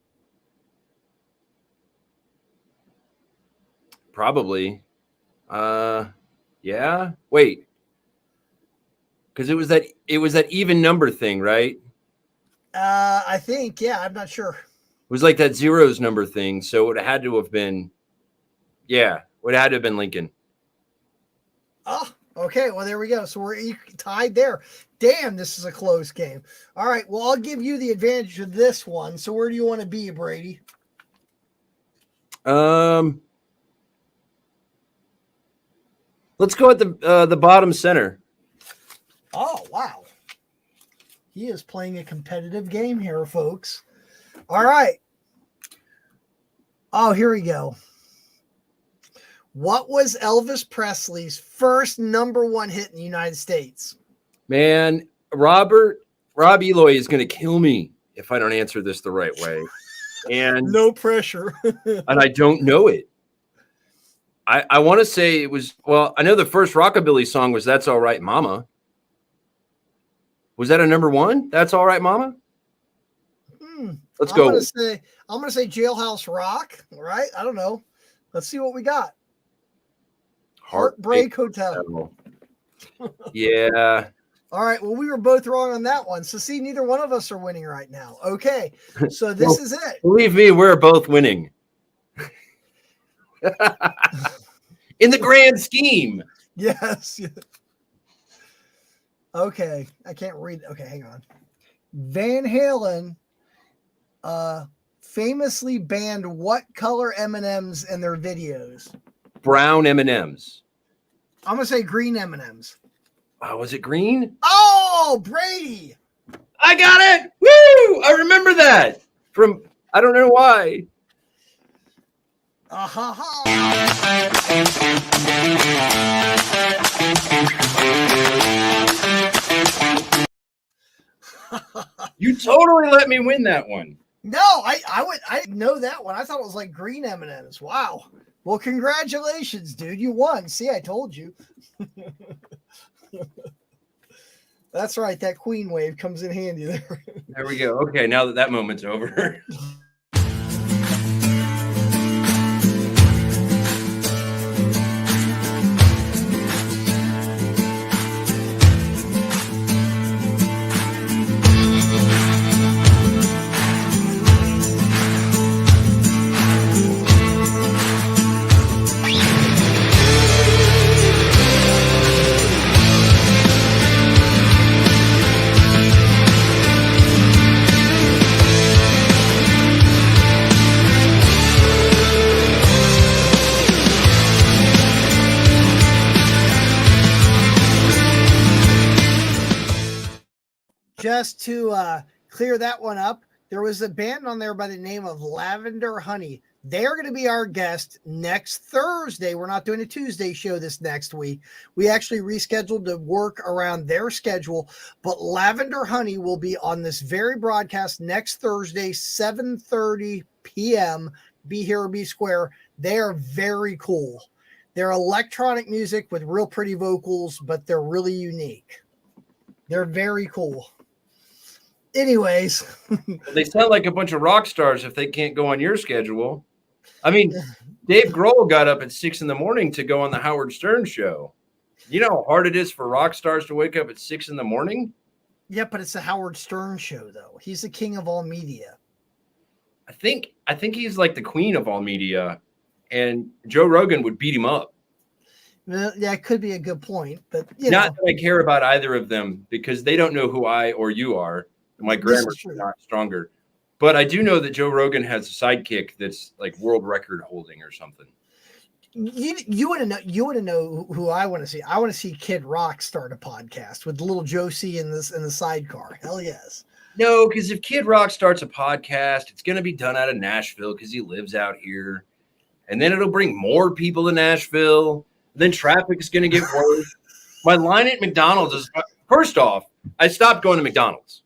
Probably. Yeah. Wait. Because it was that even number thing, right? I think, yeah, I'm not sure. It was like that zeros number thing. So it had to have been, it had to have been Lincoln. Oh, okay. Well, there we go. So we're tied there. Damn, this is a close game. All right. Well, I'll give you the advantage of this one. So where do you want to be, Brady? Let's go at the bottom center. Oh, wow. He is playing a competitive game here, folks. All right. Oh, here we go. What was Elvis Presley's first #1 hit in the United States? Man, Rob Eloy is going to kill me if I don't answer this the right way. And no pressure. And I don't know it. I want to say it was, well, I know the first Rockabilly song was That's All Right, Mama. Was that a #1? That's All Right, Mama? Let's go. I'm gonna say Jailhouse Rock, right? I don't know. Let's see what we got. Heartbreak Hotel. Yeah. All right. Well, we were both wrong on that one. So see, neither one of us are winning right now. Okay. So this is it. Believe me, we're both winning. In the grand scheme. Yes. Okay. I can't read. Okay, hang on. Van Halen famously banned what color M&Ms in their videos? Brown M&Ms. I'm going to say green M&Ms. Oh, was it green? Oh, Brady. I got it. Woo! I remember that from, I don't know why. You totally let me win that one. No, I know that one. I thought it was like green M&Ms. Wow. Well, congratulations, dude. You won. See, I told you. That's right. That queen wave comes in handy there. There we go. Okay, now that moment's over. Just to clear that one up, there was a band on there by the name of Lavender Honey. They're going to be our guest next Thursday. We're not doing a Tuesday show this next week. We actually rescheduled to work around their schedule, but Lavender Honey will be on this very broadcast next Thursday, 7:30 p.m. Be here or be square. They are very cool. They're electronic music with real pretty vocals, but they're really unique. They're very cool. Anyways. They sound like a bunch of rock stars if they can't go on your schedule. I mean, Dave Grohl got up at 6 a.m. to go on the Howard Stern show. You know how hard it is for rock stars to wake up at 6 a.m? Yeah, but it's the Howard Stern show, though. He's the king of all media. I think he's like the queen of all media, and Joe Rogan would beat him up. Well, yeah, it could be a good point, but not that I care about either of them because they don't know who I or you are. My grammar's not stronger. But I do know that Joe Rogan has a sidekick that's like world record holding or something. You want to know who I want to see. I want to see Kid Rock start a podcast with little Josie in the sidecar. Hell yes. No, because if Kid Rock starts a podcast, it's going to be done out of Nashville because he lives out here. And then it'll bring more people to Nashville. Then traffic is going to get worse. My line at McDonald's is, first off, I stopped going to McDonald's.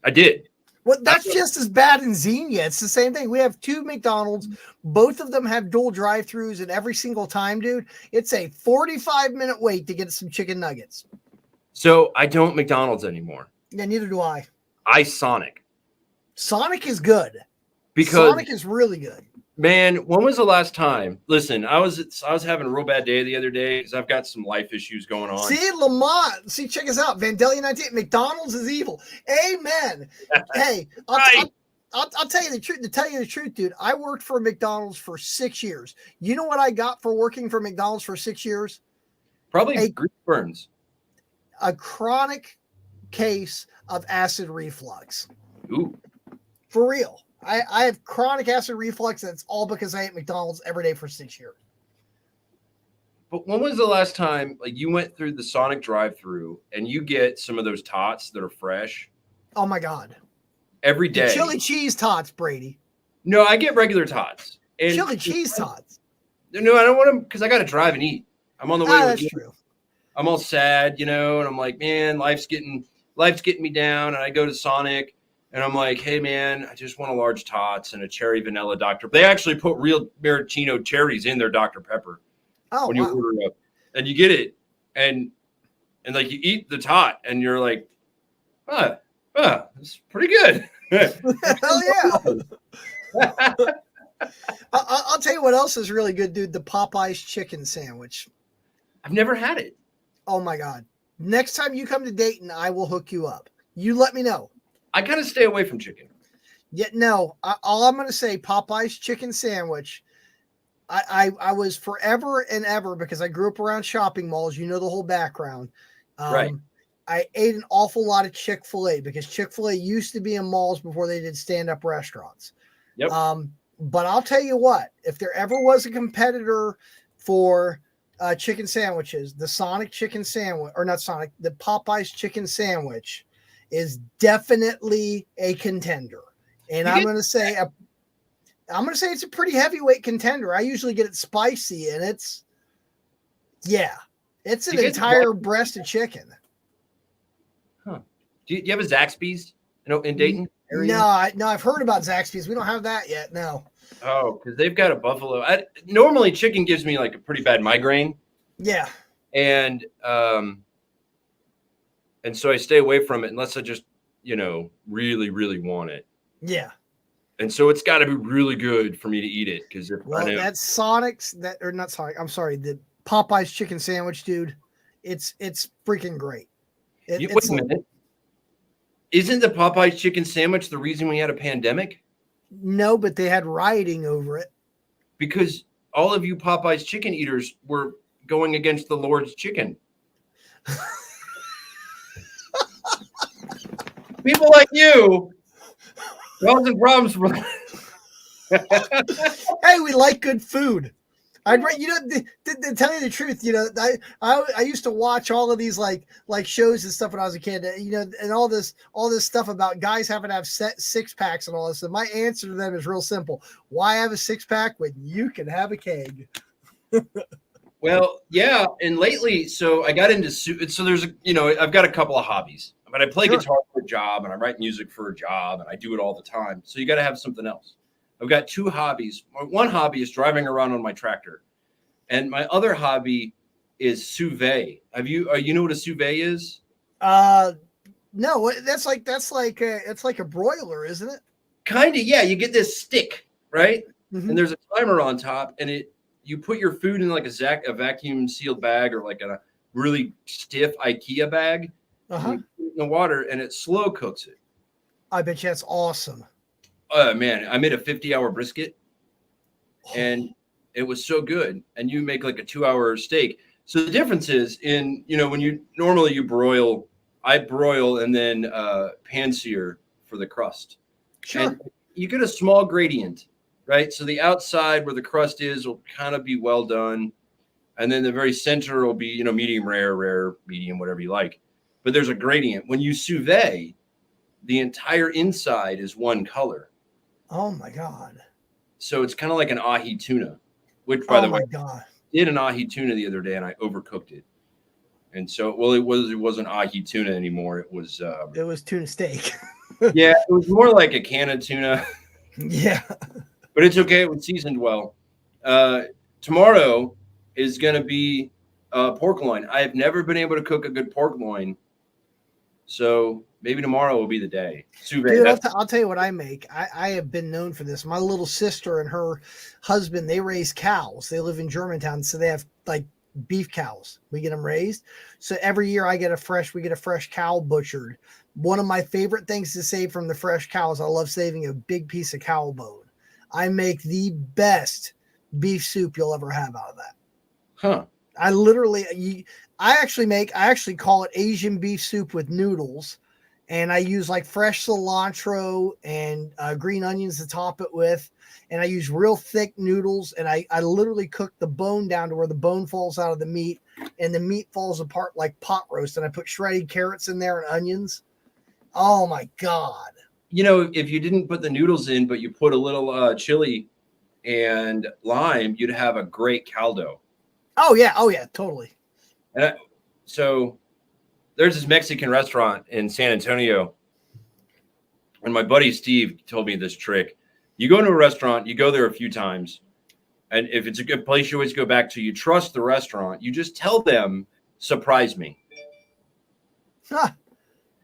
I did. Well, that's just as bad in Xenia. It's the same thing. We have 2 McDonald's. Both of them have dual drive-thrus, and every single time, dude, it's a 45-minute wait to get some chicken nuggets. So I don't McDonald's anymore. Yeah, neither do I. I Sonic. Sonic is good. Because Sonic is really good. Man, when was the last time? Listen, I was having a real bad day the other day because I've got some life issues going on. See, Lamont. See, check us out. Vandalia 98. McDonald's is evil. Amen. Hey, I'll tell you the truth. To tell you the truth, dude, I worked for McDonald's for 6 years. You know what I got for working for McDonald's for 6 years? Probably grease burns. A chronic case of acid reflux. Ooh. For real. I have chronic acid reflux, and it's all because I ate McDonald's every day for 6 years. But when was the last time like you went through the Sonic drive-thru and you get some of those tots that are fresh? Oh my God. Every day. The chili cheese tots, Brady. No, I get regular tots. And chili cheese tots. No, I don't want them because I got to drive and eat. I'm on the way. That's true. I'm all sad, and I'm like, man, life's getting me down. And I go to Sonic. And I'm like, hey, man, I just want a large tots and a cherry vanilla Dr. They actually put real maraschino cherries in their Dr. Pepper when you order it up. And you get it. And like you eat the tot and you're like, it's pretty good. Hell yeah. I'll tell you what else is really good, dude. The Popeyes chicken sandwich. I've never had it. Oh, my God. Next time you come to Dayton, I will hook you up. You let me know. I gotta stay away from chicken. Yeah, no. All I'm gonna say, Popeye's chicken sandwich. I was forever and ever because I grew up around shopping malls. You know the whole background. Right. I ate an awful lot of Chick-fil-A because Chick-fil-A used to be in malls before they did stand-up restaurants. Yep. But I'll tell you what, if there ever was a competitor for chicken sandwiches, the Sonic chicken sandwich, or not Sonic, the Popeye's chicken sandwich is definitely a contender. And I'm going to say I'm going to say it's a pretty heavyweight contender. I usually get it spicy, and it's an entire breast of chicken. Huh. Do you have a Zaxby's in Dayton area? No, I've heard about Zaxby's. We don't have that yet. No. Oh, because they've got a buffalo. Normally, chicken gives me like a pretty bad migraine. Yeah. And so I stay away from it unless I just, really, really want it. Yeah. And so it's got to be really good for me to eat it. Because that's Sonic's not Sonic. I'm sorry, the Popeye's chicken sandwich, dude. It's freaking great. Wait a minute. Isn't the Popeye's chicken sandwich the reason we had a pandemic? No, but they had rioting over it. Because all of you Popeye's chicken eaters were going against the Lord's chicken. People like you causing problems for. Hey, we like good food. To tell you the truth, I used to watch all of these like shows and stuff when I was a kid, and all this stuff about guys having to have six packs and all this. And my answer to them is real simple: why have a six pack when you can have a keg? Well, yeah, and lately, so I got into so there's I've got a couple of hobbies. But I play guitar for a job, and I write music for a job, and I do it all the time. So you got to have something else. I've got two hobbies. One hobby is driving around on my tractor, and my other hobby is sous vide. You know what a sous vide is? No, it's like a broiler, isn't it? Kind of, yeah. You get this stick, right? Mm-hmm. And there's a timer on top, and you put your food in like a vacuum sealed bag or like a really stiff IKEA bag. Uh-huh. You put it in the water, and it slow cooks it. I bet you that's awesome. Man, I made a 50-hour brisket, and it was so good. And you make like a 2-hour steak. So the difference is when you normally broil, I broil and then pan sear for the crust. Sure. And you get a small gradient, right? So the outside where the crust is will kind of be well done. And then the very center will be, medium rare, medium, whatever you like. But there's a gradient. When you sous vide, the entire inside is one color. Oh my God. So it's kind of like an ahi tuna, which by the way, God. I did an ahi tuna the other day and I overcooked it. And so, it wasn't ahi tuna anymore. It was tuna steak. Yeah, it was more like a can of tuna. Yeah. But it's okay. It was seasoned well. Tomorrow is going to be pork loin. I have never been able to cook a good pork loin. So maybe tomorrow will be the day. Dude, I'll tell you what I make. I have been known for this. My little sister and her husband, they raise cows. They live in Germantown, so they have like beef cows. We get them raised. So every year we get a fresh cow butchered. One of my favorite things to save from the fresh cows, I love saving a big piece of cow bone. I make the best beef soup you'll ever have out of that. Huh. I actually call it Asian beef soup with noodles, and I use like fresh cilantro and green onions to top it with, and I use real thick noodles, and I literally cook the bone down to where the bone falls out of the meat, and the meat falls apart like pot roast, and I put shredded carrots in there and onions. Oh my God. If you didn't put the noodles in, but you put a little chili and lime, you'd have a great caldo. Oh yeah, totally. And so there's this Mexican restaurant in San Antonio, and my buddy Steve told me this trick. You go into a restaurant, you go there a few times, and if it's a good place, you always go back to. You trust the restaurant. You just tell them, "Surprise me,"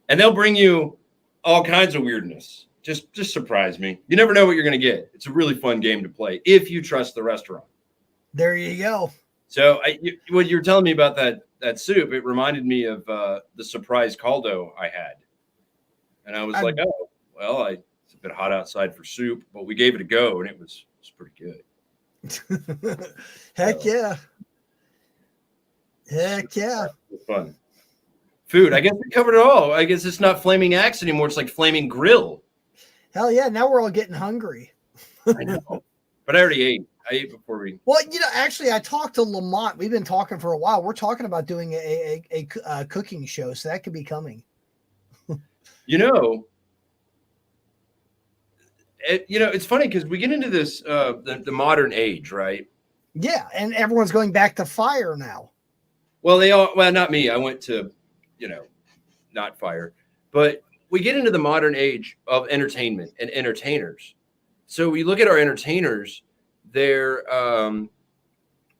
and they'll bring you all kinds of weirdness. Just surprise me. You never know what you're going to get. It's a really fun game to play if you trust the restaurant. There you go. So what you were telling me about that soup, it reminded me of the surprise caldo I had. And I was like, oh, well, it's a bit hot outside for soup, but we gave it a go, and it was pretty good. Heck yeah. Heck yeah. Fun. Food. I guess we covered it all. I guess it's not Flaming Axe anymore. It's like Flaming Grill. Hell yeah. Now we're all getting hungry. I know. But I already ate. I ate before we. Well, actually, I talked to Lamont. We've been talking for a while. We're talking about doing a cooking show, so that could be coming. it's funny because we get into this the modern age, right? Yeah, and everyone's going back to fire now. Well, not me. I went to, you know, not fire, but we get into the modern age of entertainment and entertainers. So we look at our entertainers, they're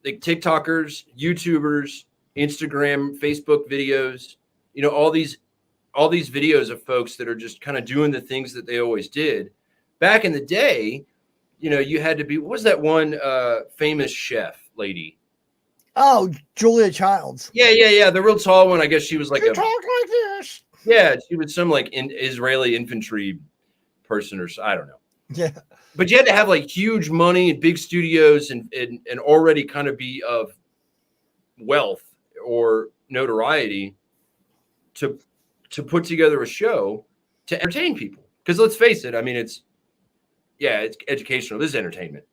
like TikTokers, YouTubers, Instagram, Facebook videos, all these videos of folks that are just kind of doing the things that they always did. Back in the day, you had to be, what was that one famous chef lady? Oh, Julia Childs. Yeah. The real tall one. I guess she was like She talked like this. yeah, she was some like Israeli infantry person or I don't know. Yeah. But you had to have like huge money and big studios and already kind of be of wealth or notoriety to put together a show to entertain people. Because let's face it, I mean, it's educational. This is entertainment.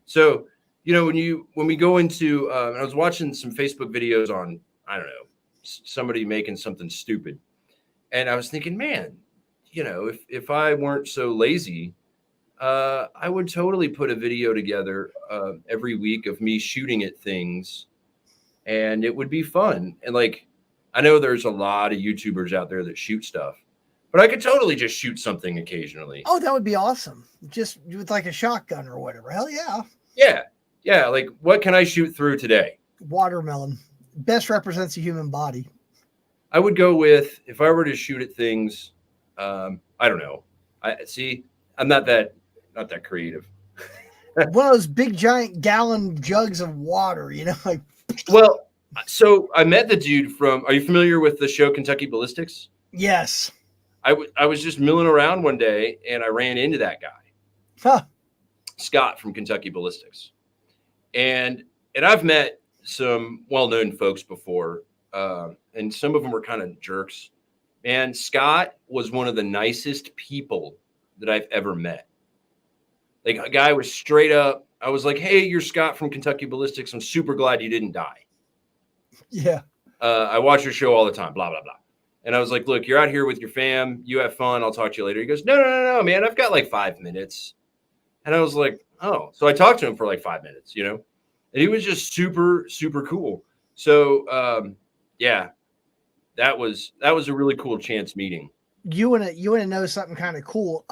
So, when we go into, and I was watching some Facebook videos on, I don't know, somebody making something stupid. And I was thinking, man, if I weren't so lazy, I would totally put a video together every week of me shooting at things, and it would be fun. And like, I know there's a lot of YouTubers out there that shoot stuff, but I could totally just shoot something occasionally. Oh, that would be awesome. Just with like a shotgun or whatever. Hell yeah. Yeah. Like, what can I shoot through today? Watermelon. Best represents the human body. I would go with, if I were to shoot at things, I don't know. I'm not that creative. One of those big giant gallon jugs of water, like. Well, so I met the dude are you familiar with the show Kentucky Ballistics? Yes. I was just milling around one day and I ran into that guy. Huh. Scott from Kentucky Ballistics. And I've met some well-known folks before, and some of them were kind of jerks. And Scott was one of the nicest people that I've ever met. Like, a guy was straight up. I was like, "Hey, you're Scott from Kentucky Ballistics. I'm super glad you didn't die." Yeah. I watch your show all the time, blah, blah, blah. And I was like, "Look, you're out here with your fam. You have fun. I'll talk to you later." He goes, No, man. I've got like 5 minutes. And I was like, oh. So I talked to him for like 5 minutes, and he was just super, super cool. So, yeah, that was a really cool chance meeting. You want to know something kind of cool?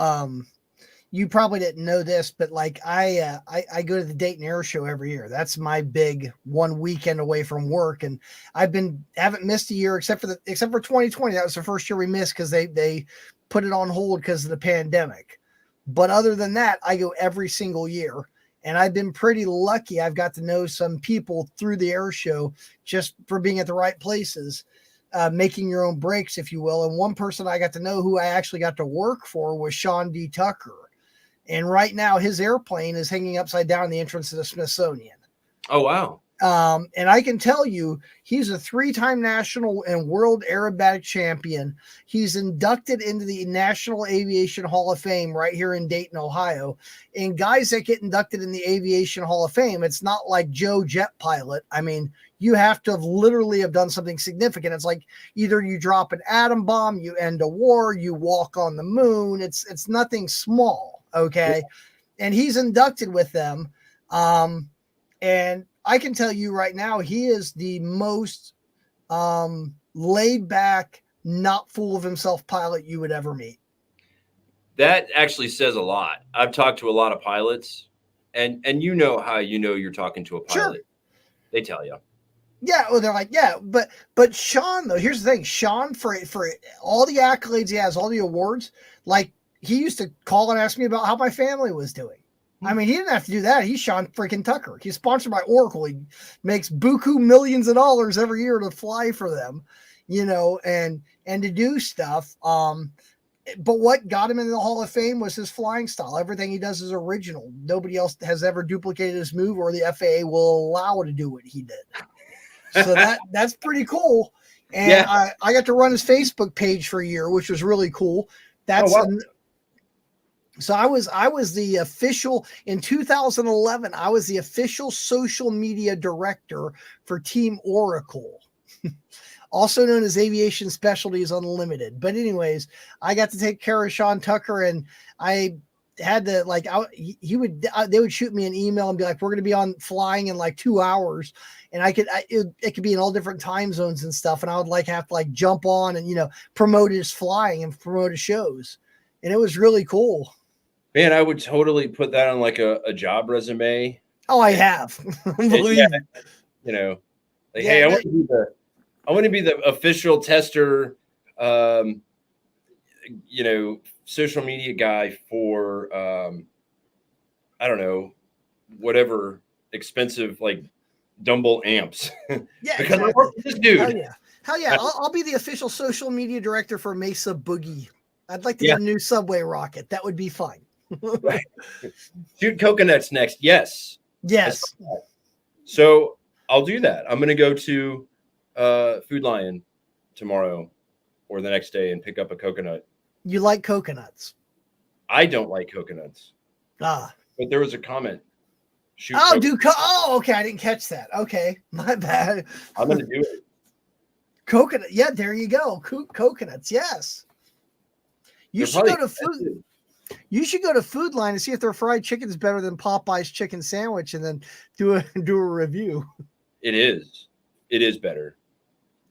You probably didn't know this, but like I go to the Dayton Air Show every year. That's my big one weekend away from work, and haven't missed a year except for 2020. That was the first year we missed because they put it on hold because of the pandemic. But other than that, I go every single year, and I've been pretty lucky. I've got to know some people through the air show just for being at the right places, making your own breaks, if you will. And one person I got to know who I actually got to work for was Sean D. Tucker. And right now his airplane is hanging upside down in the entrance of the Smithsonian. Oh, wow. And I can tell you, he's a 3-time national and world aerobatic champion. He's inducted into the National Aviation Hall of Fame right here in Dayton, Ohio. And guys that get inducted in the Aviation Hall of Fame, it's not like Joe Jet Pilot. I mean, you have to have done something significant. It's like either you drop an atom bomb, you end a war, you walk on the moon. It's nothing small, okay? Yeah. And he's inducted with them. And I can tell you right now, he is the most laid back, not full of himself pilot you would ever meet. That actually says a lot. I've talked to a lot of pilots, and you know how you're talking to a pilot. Sure. They tell you. Yeah, well, they're like, yeah, but Sean, though, here's the thing. Sean, for all the accolades he has, all the awards, like, he used to call and ask me about how my family was doing. I mean, he didn't have to do that. He's Sean freaking Tucker. He's sponsored by Oracle. He makes buku millions of dollars every year to fly for them, and to do stuff. But what got him into the Hall of Fame was his flying style. Everything he does is original. Nobody else has ever duplicated his move, or the FAA will allow to do what he did. So that's pretty cool. And yeah. I got to run his Facebook page for a year, which was really cool. That's So I was the official in 2011. I was the official social media director for Team Oracle, also known as Aviation Specialties Unlimited. But anyways, I got to take care of Sean Tucker, and I had to like, they would shoot me an email and be like, we're going to be on flying in like 2 hours. And it could be in all different time zones and stuff. And I would like have to like jump on and, promote his flying and promote his shows. And it was really cool. Man, I would totally put that on like a job resume. Oh, I have. Believe me. Like, hey, I want to be the official tester, social media guy for, I don't know, whatever expensive like Dumble amps. Yeah, because exactly. I work with this dude. Hell yeah! I'll be the official social media director for Mesa Boogie. I'd like to get a new subway rocket. That would be fun. Right. Shoot coconuts next. Yes. So I'll do that. I'm going to go to Food Lion tomorrow or the next day and pick up a coconut. You like coconuts? I don't like coconuts. But there was a comment. Okay. I didn't catch that. Okay, my bad. I'm going to do it. Coconut. Yeah, there you go. Coconuts. Yes. You should go to food. You should go to Food Line and see if their fried chicken is better than Popeye's chicken sandwich, and then do a review. It is better.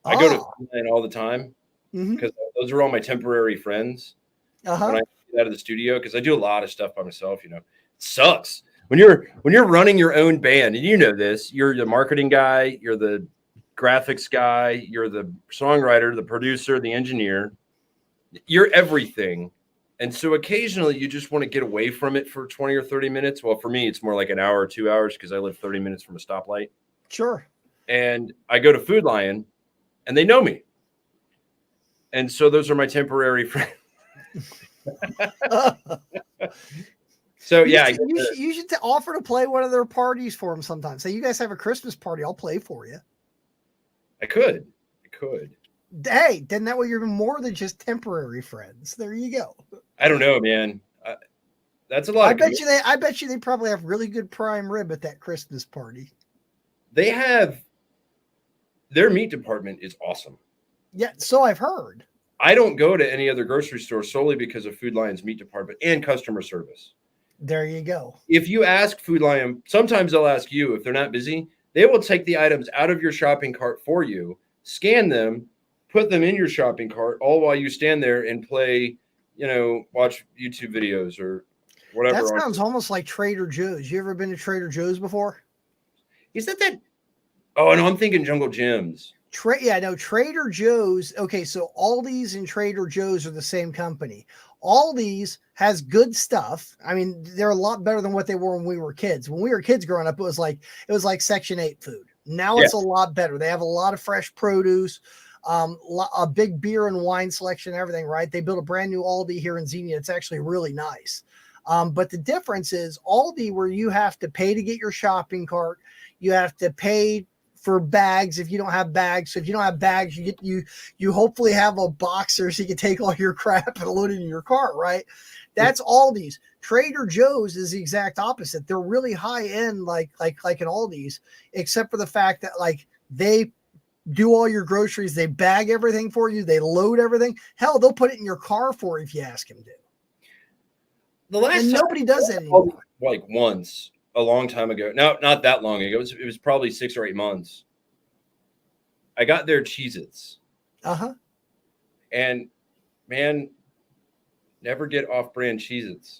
I go to Food Line all the time because those are all my temporary friends. When I get out of the studio, because I do a lot of stuff by myself. It sucks when you're running your own band, and this. You're the marketing guy, you're the graphics guy, you're the songwriter, the producer, the engineer. You're everything. And so occasionally you just want to get away from it for 20 or 30 minutes. Well, for me, it's more like an hour or 2 hours because I live 30 minutes from a stoplight. Sure. And I go to Food Lion and they know me. And so those are my temporary friends. So, you should offer to play one of their parties for them sometimes. Say, you guys have a Christmas party. I'll play for you. I could. Hey, then that way you're more than just temporary friends. There you go. I don't know, man. That's a lot. I bet you they probably have really good prime rib at that Christmas party. They have. Their meat department is awesome. Yeah, so I've heard. I don't go to any other grocery store solely because of Food Lion's meat department and customer service. There you go. If you ask Food Lion, sometimes they'll ask you if they're not busy. They will take the items out of your shopping cart for you, scan them, put them in your shopping cart, all while you stand there and play, watch YouTube videos or whatever. That sounds almost like Trader Joe's. You ever been to Trader Joe's before? Is that? Oh, no, I'm thinking Jungle Jim's. Trader Joe's. Okay, so Aldi's and Trader Joe's are the same company. Aldi's has good stuff. I mean, they're a lot better than what they were when we were kids. When we were kids growing up, it was like Section 8 food. Now it's a lot better. They have a lot of fresh produce. A big beer and wine selection, everything, right? They built a brand new Aldi here in Xenia. It's actually really nice. But the difference is Aldi, where you have to pay to get your shopping cart, you have to pay for bags if you don't have bags. So if you don't have bags, you hopefully have a boxer so you can take all your crap and load it in your cart, right? That's Aldi's. Trader Joe's is the exact opposite. They're really high end, like an Aldi's, except for the fact that like they do all your groceries. They bag everything for you. They load everything. Hell, they'll put it in your car for you if you ask them to. Nobody does that anymore. Like once, a long time ago. No, not that long ago. It was probably 6 or 8 months. I got their Cheez-Its. And man, never get off-brand Cheez-Its.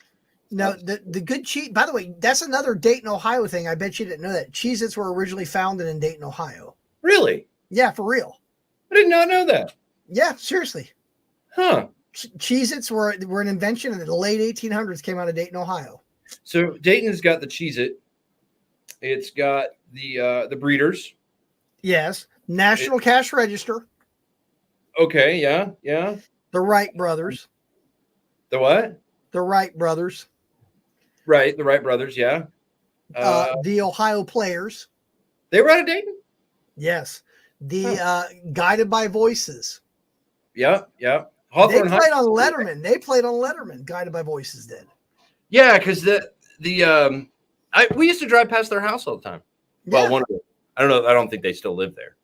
No, the good cheese. By the way, that's another Dayton, Ohio thing. I bet you didn't know that. Cheez-Its were originally founded in Dayton, Ohio. Really? Yeah, for real. I did not know that. Yeah, seriously. Huh. Cheez-Its were an invention in the late 1800s, came out of Dayton, Ohio. So Dayton has got the Cheez-It. It's got the Breeders. Yes. National Cash Register. Okay, yeah. The Wright brothers. The what? The Wright brothers. Right, the Wright brothers, yeah. The Ohio Players. They were out of Dayton? Yes. The Guided by Voices. Yeah. Hawthorne they played on Letterman. They played on Letterman. Guided by Voices did. Yeah, because we used to drive past their house all the time. Well, one of them. I don't know. I don't think they still live there.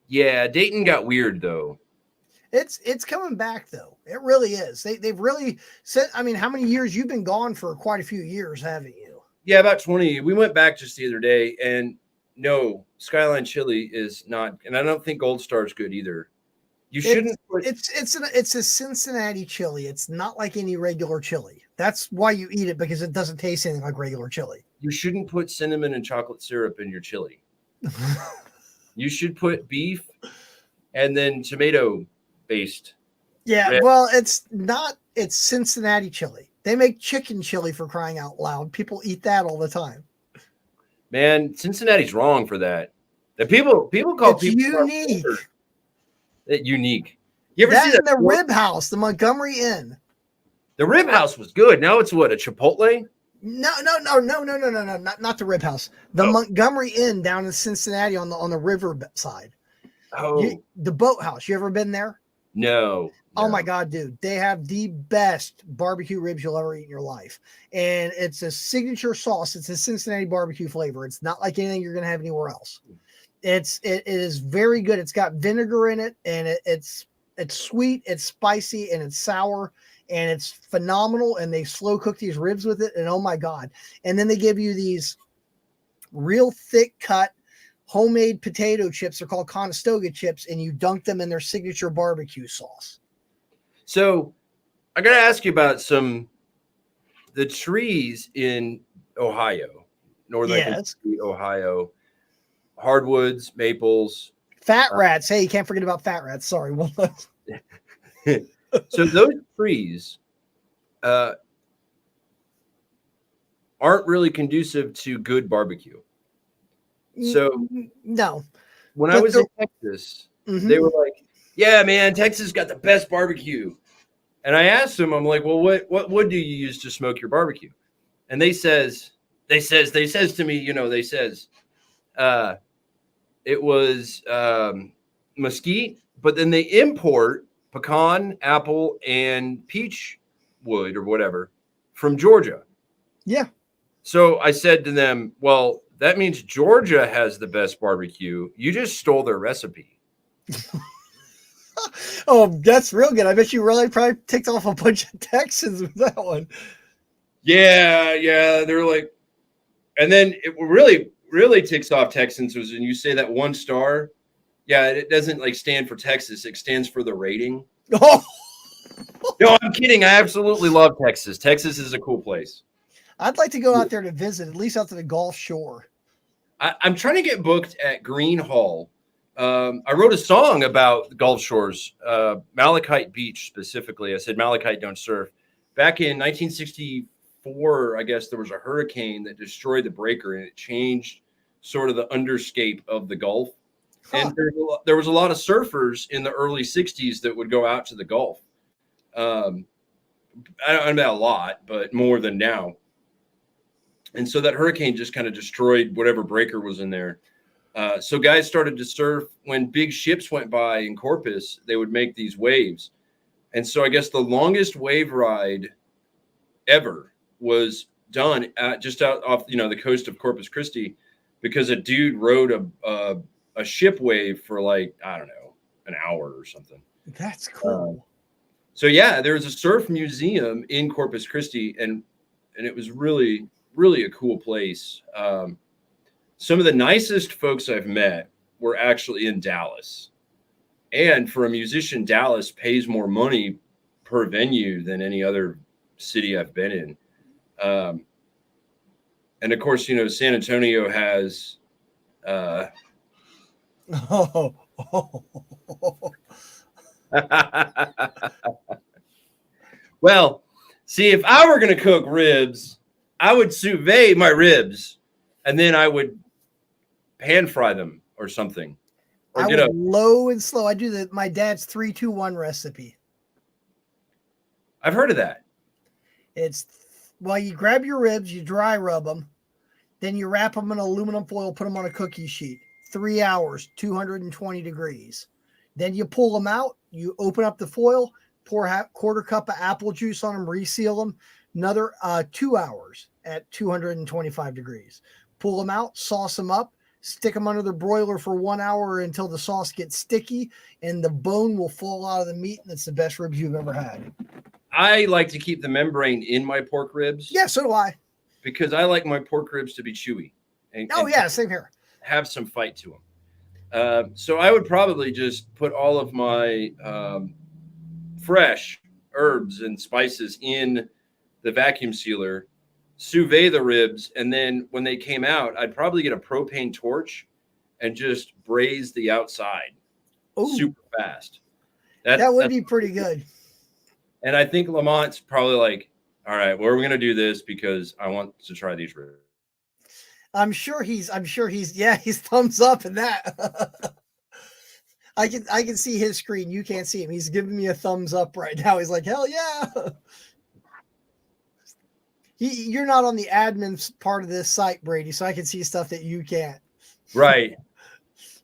Yeah, Dayton got weird though. It's coming back though. It really is. They've really said. I mean, how many years you've been gone for? Quite a few years, haven't you? Yeah, about 20. We went back just the other day, and no, Skyline chili is not, and I don't think Gold Star is good either. You It's shouldn't put it's a Cincinnati chili. It's not like any regular chili. That's why you eat it, because it doesn't taste anything like regular chili. you shouldn't put cinnamon and chocolate syrup in your chili. You should put beef and then tomato based. Yeah, well, it's not. It's Cincinnati chili. They make chicken chili, for crying out loud. People eat that all the time. Man, Cincinnati's wrong for that. The people call It's people unique. unique. You ever That see in that? the Rib House, the Montgomery Inn. The Rib House was good. Now it's what, a Chipotle? No, not the Rib House. The Montgomery Inn down in Cincinnati on the river side. Oh, The Boathouse. You ever been there? no. Oh my God, dude. They have the best barbecue ribs you'll ever eat in your life. And it's a signature sauce. It's a Cincinnati barbecue flavor. It's not like anything you're going to have anywhere else. It is very good. It's got vinegar in it, and it's sweet, it's spicy, and it's sour, and it's phenomenal. And they slow cook these ribs with it. And oh my God. And then they give you these real thick cut homemade potato chips. They're called Conestoga chips, and you dunk them in their signature barbecue sauce. So I got to ask you about the trees in Ohio, northern Kentucky, Ohio, hardwoods, maples, fat rats. Hey, you can't forget about fat rats. Sorry. So those trees aren't really conducive to good barbecue. So no, when I was in Texas, they were like, "Yeah, man, Texas got the best barbecue." And I asked them, I'm like, "Well, what wood do you use to smoke your barbecue?" And they says to me, it was mesquite, but then they import pecan, apple, and peach wood or whatever from Georgia. Yeah. So I said to them, "Well, that means Georgia has the best barbecue. You just stole their recipe." Oh, that's real good. I bet you really probably ticked off a bunch of Texans with that one. Yeah. They're like, and then it really ticks off Texans was when you say that 1 star. Yeah, it doesn't like stand for Texas. It stands for the rating. Oh. No, I'm kidding. I absolutely love Texas. Texas is a cool place. I'd like to go out there to visit, at least out to the Gulf Shore. I'm trying to get booked at Green Hall. I wrote a song about the Gulf Shores, Malachite Beach specifically. I said Malachite don't surf. Back in 1964, I guess there was a hurricane that destroyed the breaker, and it changed sort of the underscape of the Gulf. Huh. And there was a lot of surfers in the early 60s that would go out to the Gulf. I don't know a lot, but more than now. And so that hurricane just kind of destroyed whatever breaker was in there. So guys started to surf when big ships went by in Corpus. They would make these waves. And so I guess the longest wave ride ever was done just out off the coast of Corpus Christi, because a dude rode a ship wave for like, I don't know, an hour or something. That's cool. So yeah, there was a surf museum in Corpus Christi, and it was really, really a cool place. Some of the nicest folks I've met were actually in Dallas. And for a musician, Dallas pays more money per venue than any other city I've been in. And of course, San Antonio has well, see, if I were going to cook ribs, I would sous vide my ribs, and then I would pan fry them or something. Or I would low and slow. I do my dad's 3-2-1 recipe. I've heard of that. It's, well, you grab your ribs, you dry rub them, then you wrap them in aluminum foil, put them on a cookie sheet, 3 hours, 220 degrees. Then you pull them out, you open up the foil, pour quarter cup of apple juice on them, reseal them, another 2 hours at 225 degrees. Pull them out, sauce them up, stick them under the broiler for 1 hour until the sauce gets sticky and the bone will fall out of the meat. And it's the best ribs you've ever had. I like to keep the membrane in my pork ribs. Yeah, so do I. Because I like my pork ribs to be chewy. And yeah, same here. Have some fight to them. So I would probably just put all of my fresh herbs and spices in the vacuum sealer, sous vide the ribs, and then when they came out, I'd probably get a propane torch and just braise the outside super fast. That would be pretty good. And I think Lamont's probably like, all right, well, we're going to do this because I want to try these ribs. I'm sure he's he's thumbs up in that. I can see his screen. You can't see him. He's giving me a thumbs up right now. He's like, hell yeah. You're not on the admin part of this site, Brady, so I can see stuff that you can't. Right.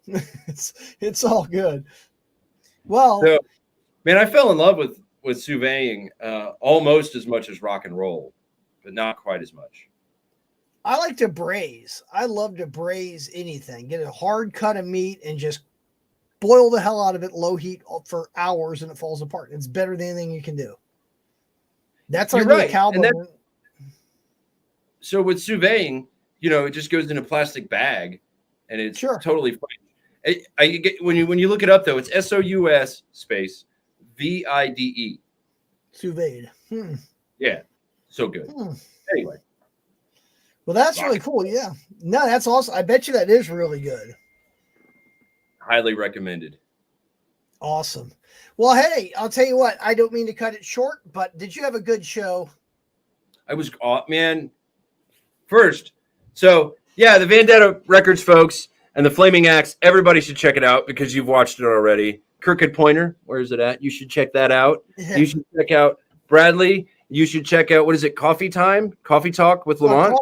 it's all good. Well, so, man, I fell in love with sous videing almost as much as rock and roll, but not quite as much. I like to braise. I love to braise anything. Get a hard cut of meat and just boil the hell out of it, low heat for hours, and it falls apart. It's better than anything you can do. That's our new cowboy. So with sous videing, it just goes in a plastic bag, and it's totally fine. When you look it up though, it's SOUS space VIDE. Sous vide. Yeah, so good. Anyway. Well, that's really cool. Yeah. No, that's awesome. I bet you that is really good. Highly recommended. Awesome. Well, hey, I'll tell you what. I don't mean to cut it short, but did you have a good show? I was, man. First, so yeah, the Vendetta Records folks and the Flaming Axe. Everybody should check it out because you've watched it already. Crooked Pointer, where is it at? You should check that out. Yeah. You should check out Bradley. You should check out, what is it, Coffee Talk with Lamont?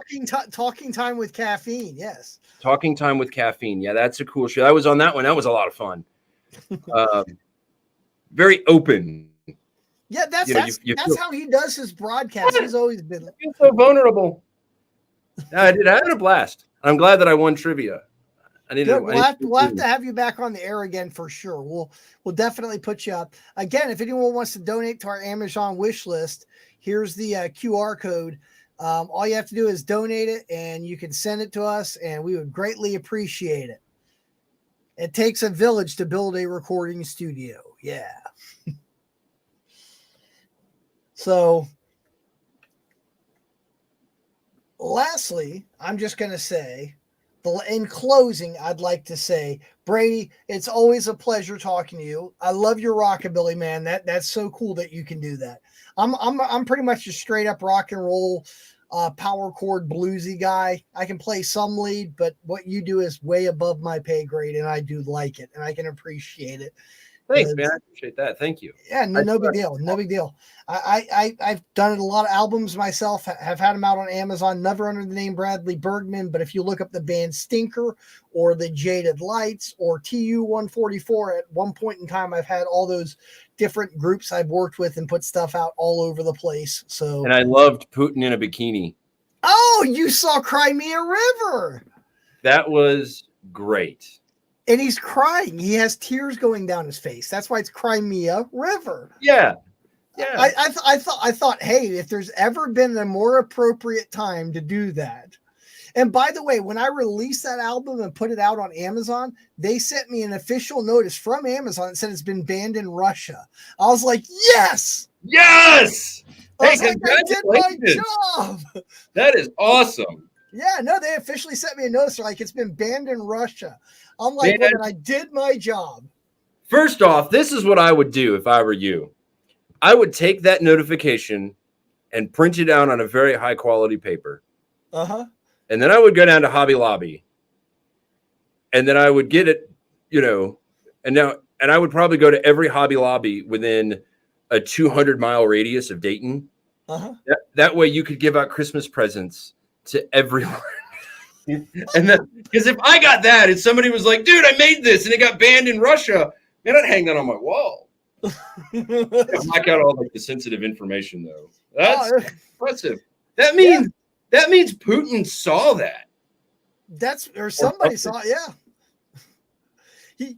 Talking Time with Caffeine, yes. Talking Time with Caffeine. Yeah, that's a cool show. I was on that one. That was a lot of fun. Very open. Yeah, that's how he does his broadcast. He's always been so vulnerable. I had a blast. I'm glad that I won trivia. We'll have to have you back on the air again for sure. We'll definitely put you up. Again, if anyone wants to donate to our Amazon wish list, here's the QR code. All you have to do is donate it, and you can send it to us, and we would greatly appreciate it. It takes a village to build a recording studio. Yeah. So, lastly, I'm just going to say, in closing, I'd like to say, Brady, it's always a pleasure talking to you. I love your rockabilly, man. That's so cool that you can do that. I'm pretty much a straight up rock and roll, power chord bluesy guy. I can play some lead, but what you do is way above my pay grade, and I do like it, and I can appreciate it. Thanks, man. I appreciate that. Thank you. Yeah, no big deal. No big deal. I've done a lot of albums myself. Have had them out on Amazon, never under the name Bradley Bergman. But if you look up the band Stinker or the Jaded Lights or TU-144, at one point in time, I've had all those different groups I've worked with and put stuff out all over the place. So, and I loved Putin in a Bikini. Oh, you saw Cry Me a River. That was great. And he's crying. He has tears going down his face. That's why it's Crimea River. Yeah. Yeah. I thought, hey, if there's ever been a more appropriate time to do that. And by the way, when I released that album and put it out on Amazon, they sent me an official notice from Amazon that said it's been banned in Russia. I was like, yes. Yes. I did my job. That is awesome. Yeah, no, they officially sent me a notice. They're like, it's been banned in Russia. I'm like, well, I did my job. First off, this is what I would do if I were you. I would take that notification and print it out on a very high quality paper. Uh-huh. And then I would go down to Hobby Lobby. And then I would get it, and I would probably go to every Hobby Lobby within a 200-mile radius of Dayton. Uh-huh. That way you could give out Christmas presents to everyone. And then, because if I got that and somebody was like, dude, I made this and it got banned in Russia, man, I'd hang that on my wall. Black out all like the sensitive information though. That's impressive. That means Putin saw that. That's or or somebody something. saw. Yeah.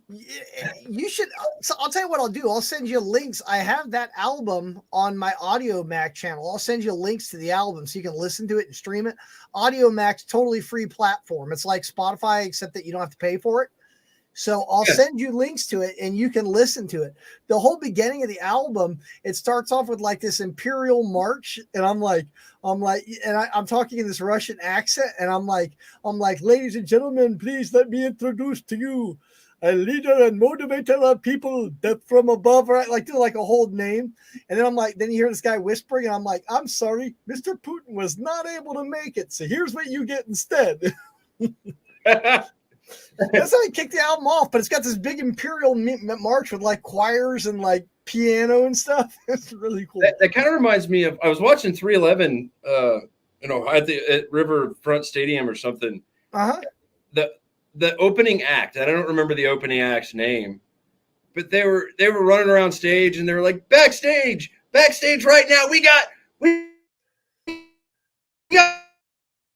You should. So I'll tell you what I'll do. I'll send you links. I have that album on my Audio Mac channel. I'll send you links to the album so you can listen to it and stream it. Audio Mac's totally free platform. It's like Spotify, except that you don't have to pay for it. So I'll Yeah. send you links to it and you can listen to it. The whole beginning of the album, it starts off with like this Imperial March. And I'm like, I'm talking in this Russian accent. And I'm like, ladies and gentlemen, please let me introduce to you a leader and motivator of people that from above, right? Like, do like a whole name. And then I'm like, then you hear this guy whispering, and I'm like, I'm sorry, Mr. Putin was not able to make it. So here's what you get instead. That's how he kicked the album off, but it's got this big Imperial March with like choirs and like piano and stuff. It's really cool. That kind of reminds me of, I was watching 311, at Riverfront Stadium or something. Uh-huh. The opening act, I don't remember the opening act's name, but they were running around stage and they were like, backstage right now. We got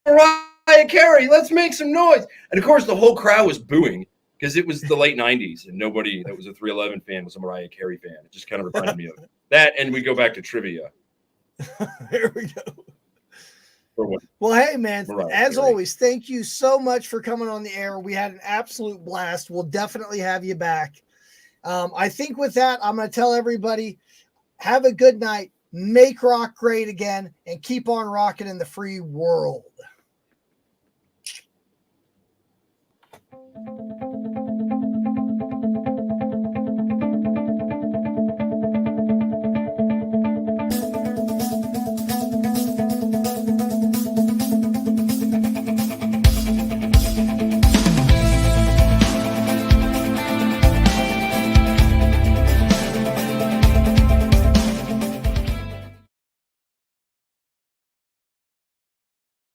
Mariah Carey. Let's make some noise. And of course, the whole crowd was booing because it was the late 90s and nobody that was a 311 fan was a Mariah Carey fan. It just kind of reminded me of that. And we go back to trivia. There we go. Well, hey, man, as always, thank you so much for coming on the air. We had an absolute blast. We'll definitely have you back. I think with that, I'm going to tell everybody, have a good night, make rock great again, and keep on rocking in the free world.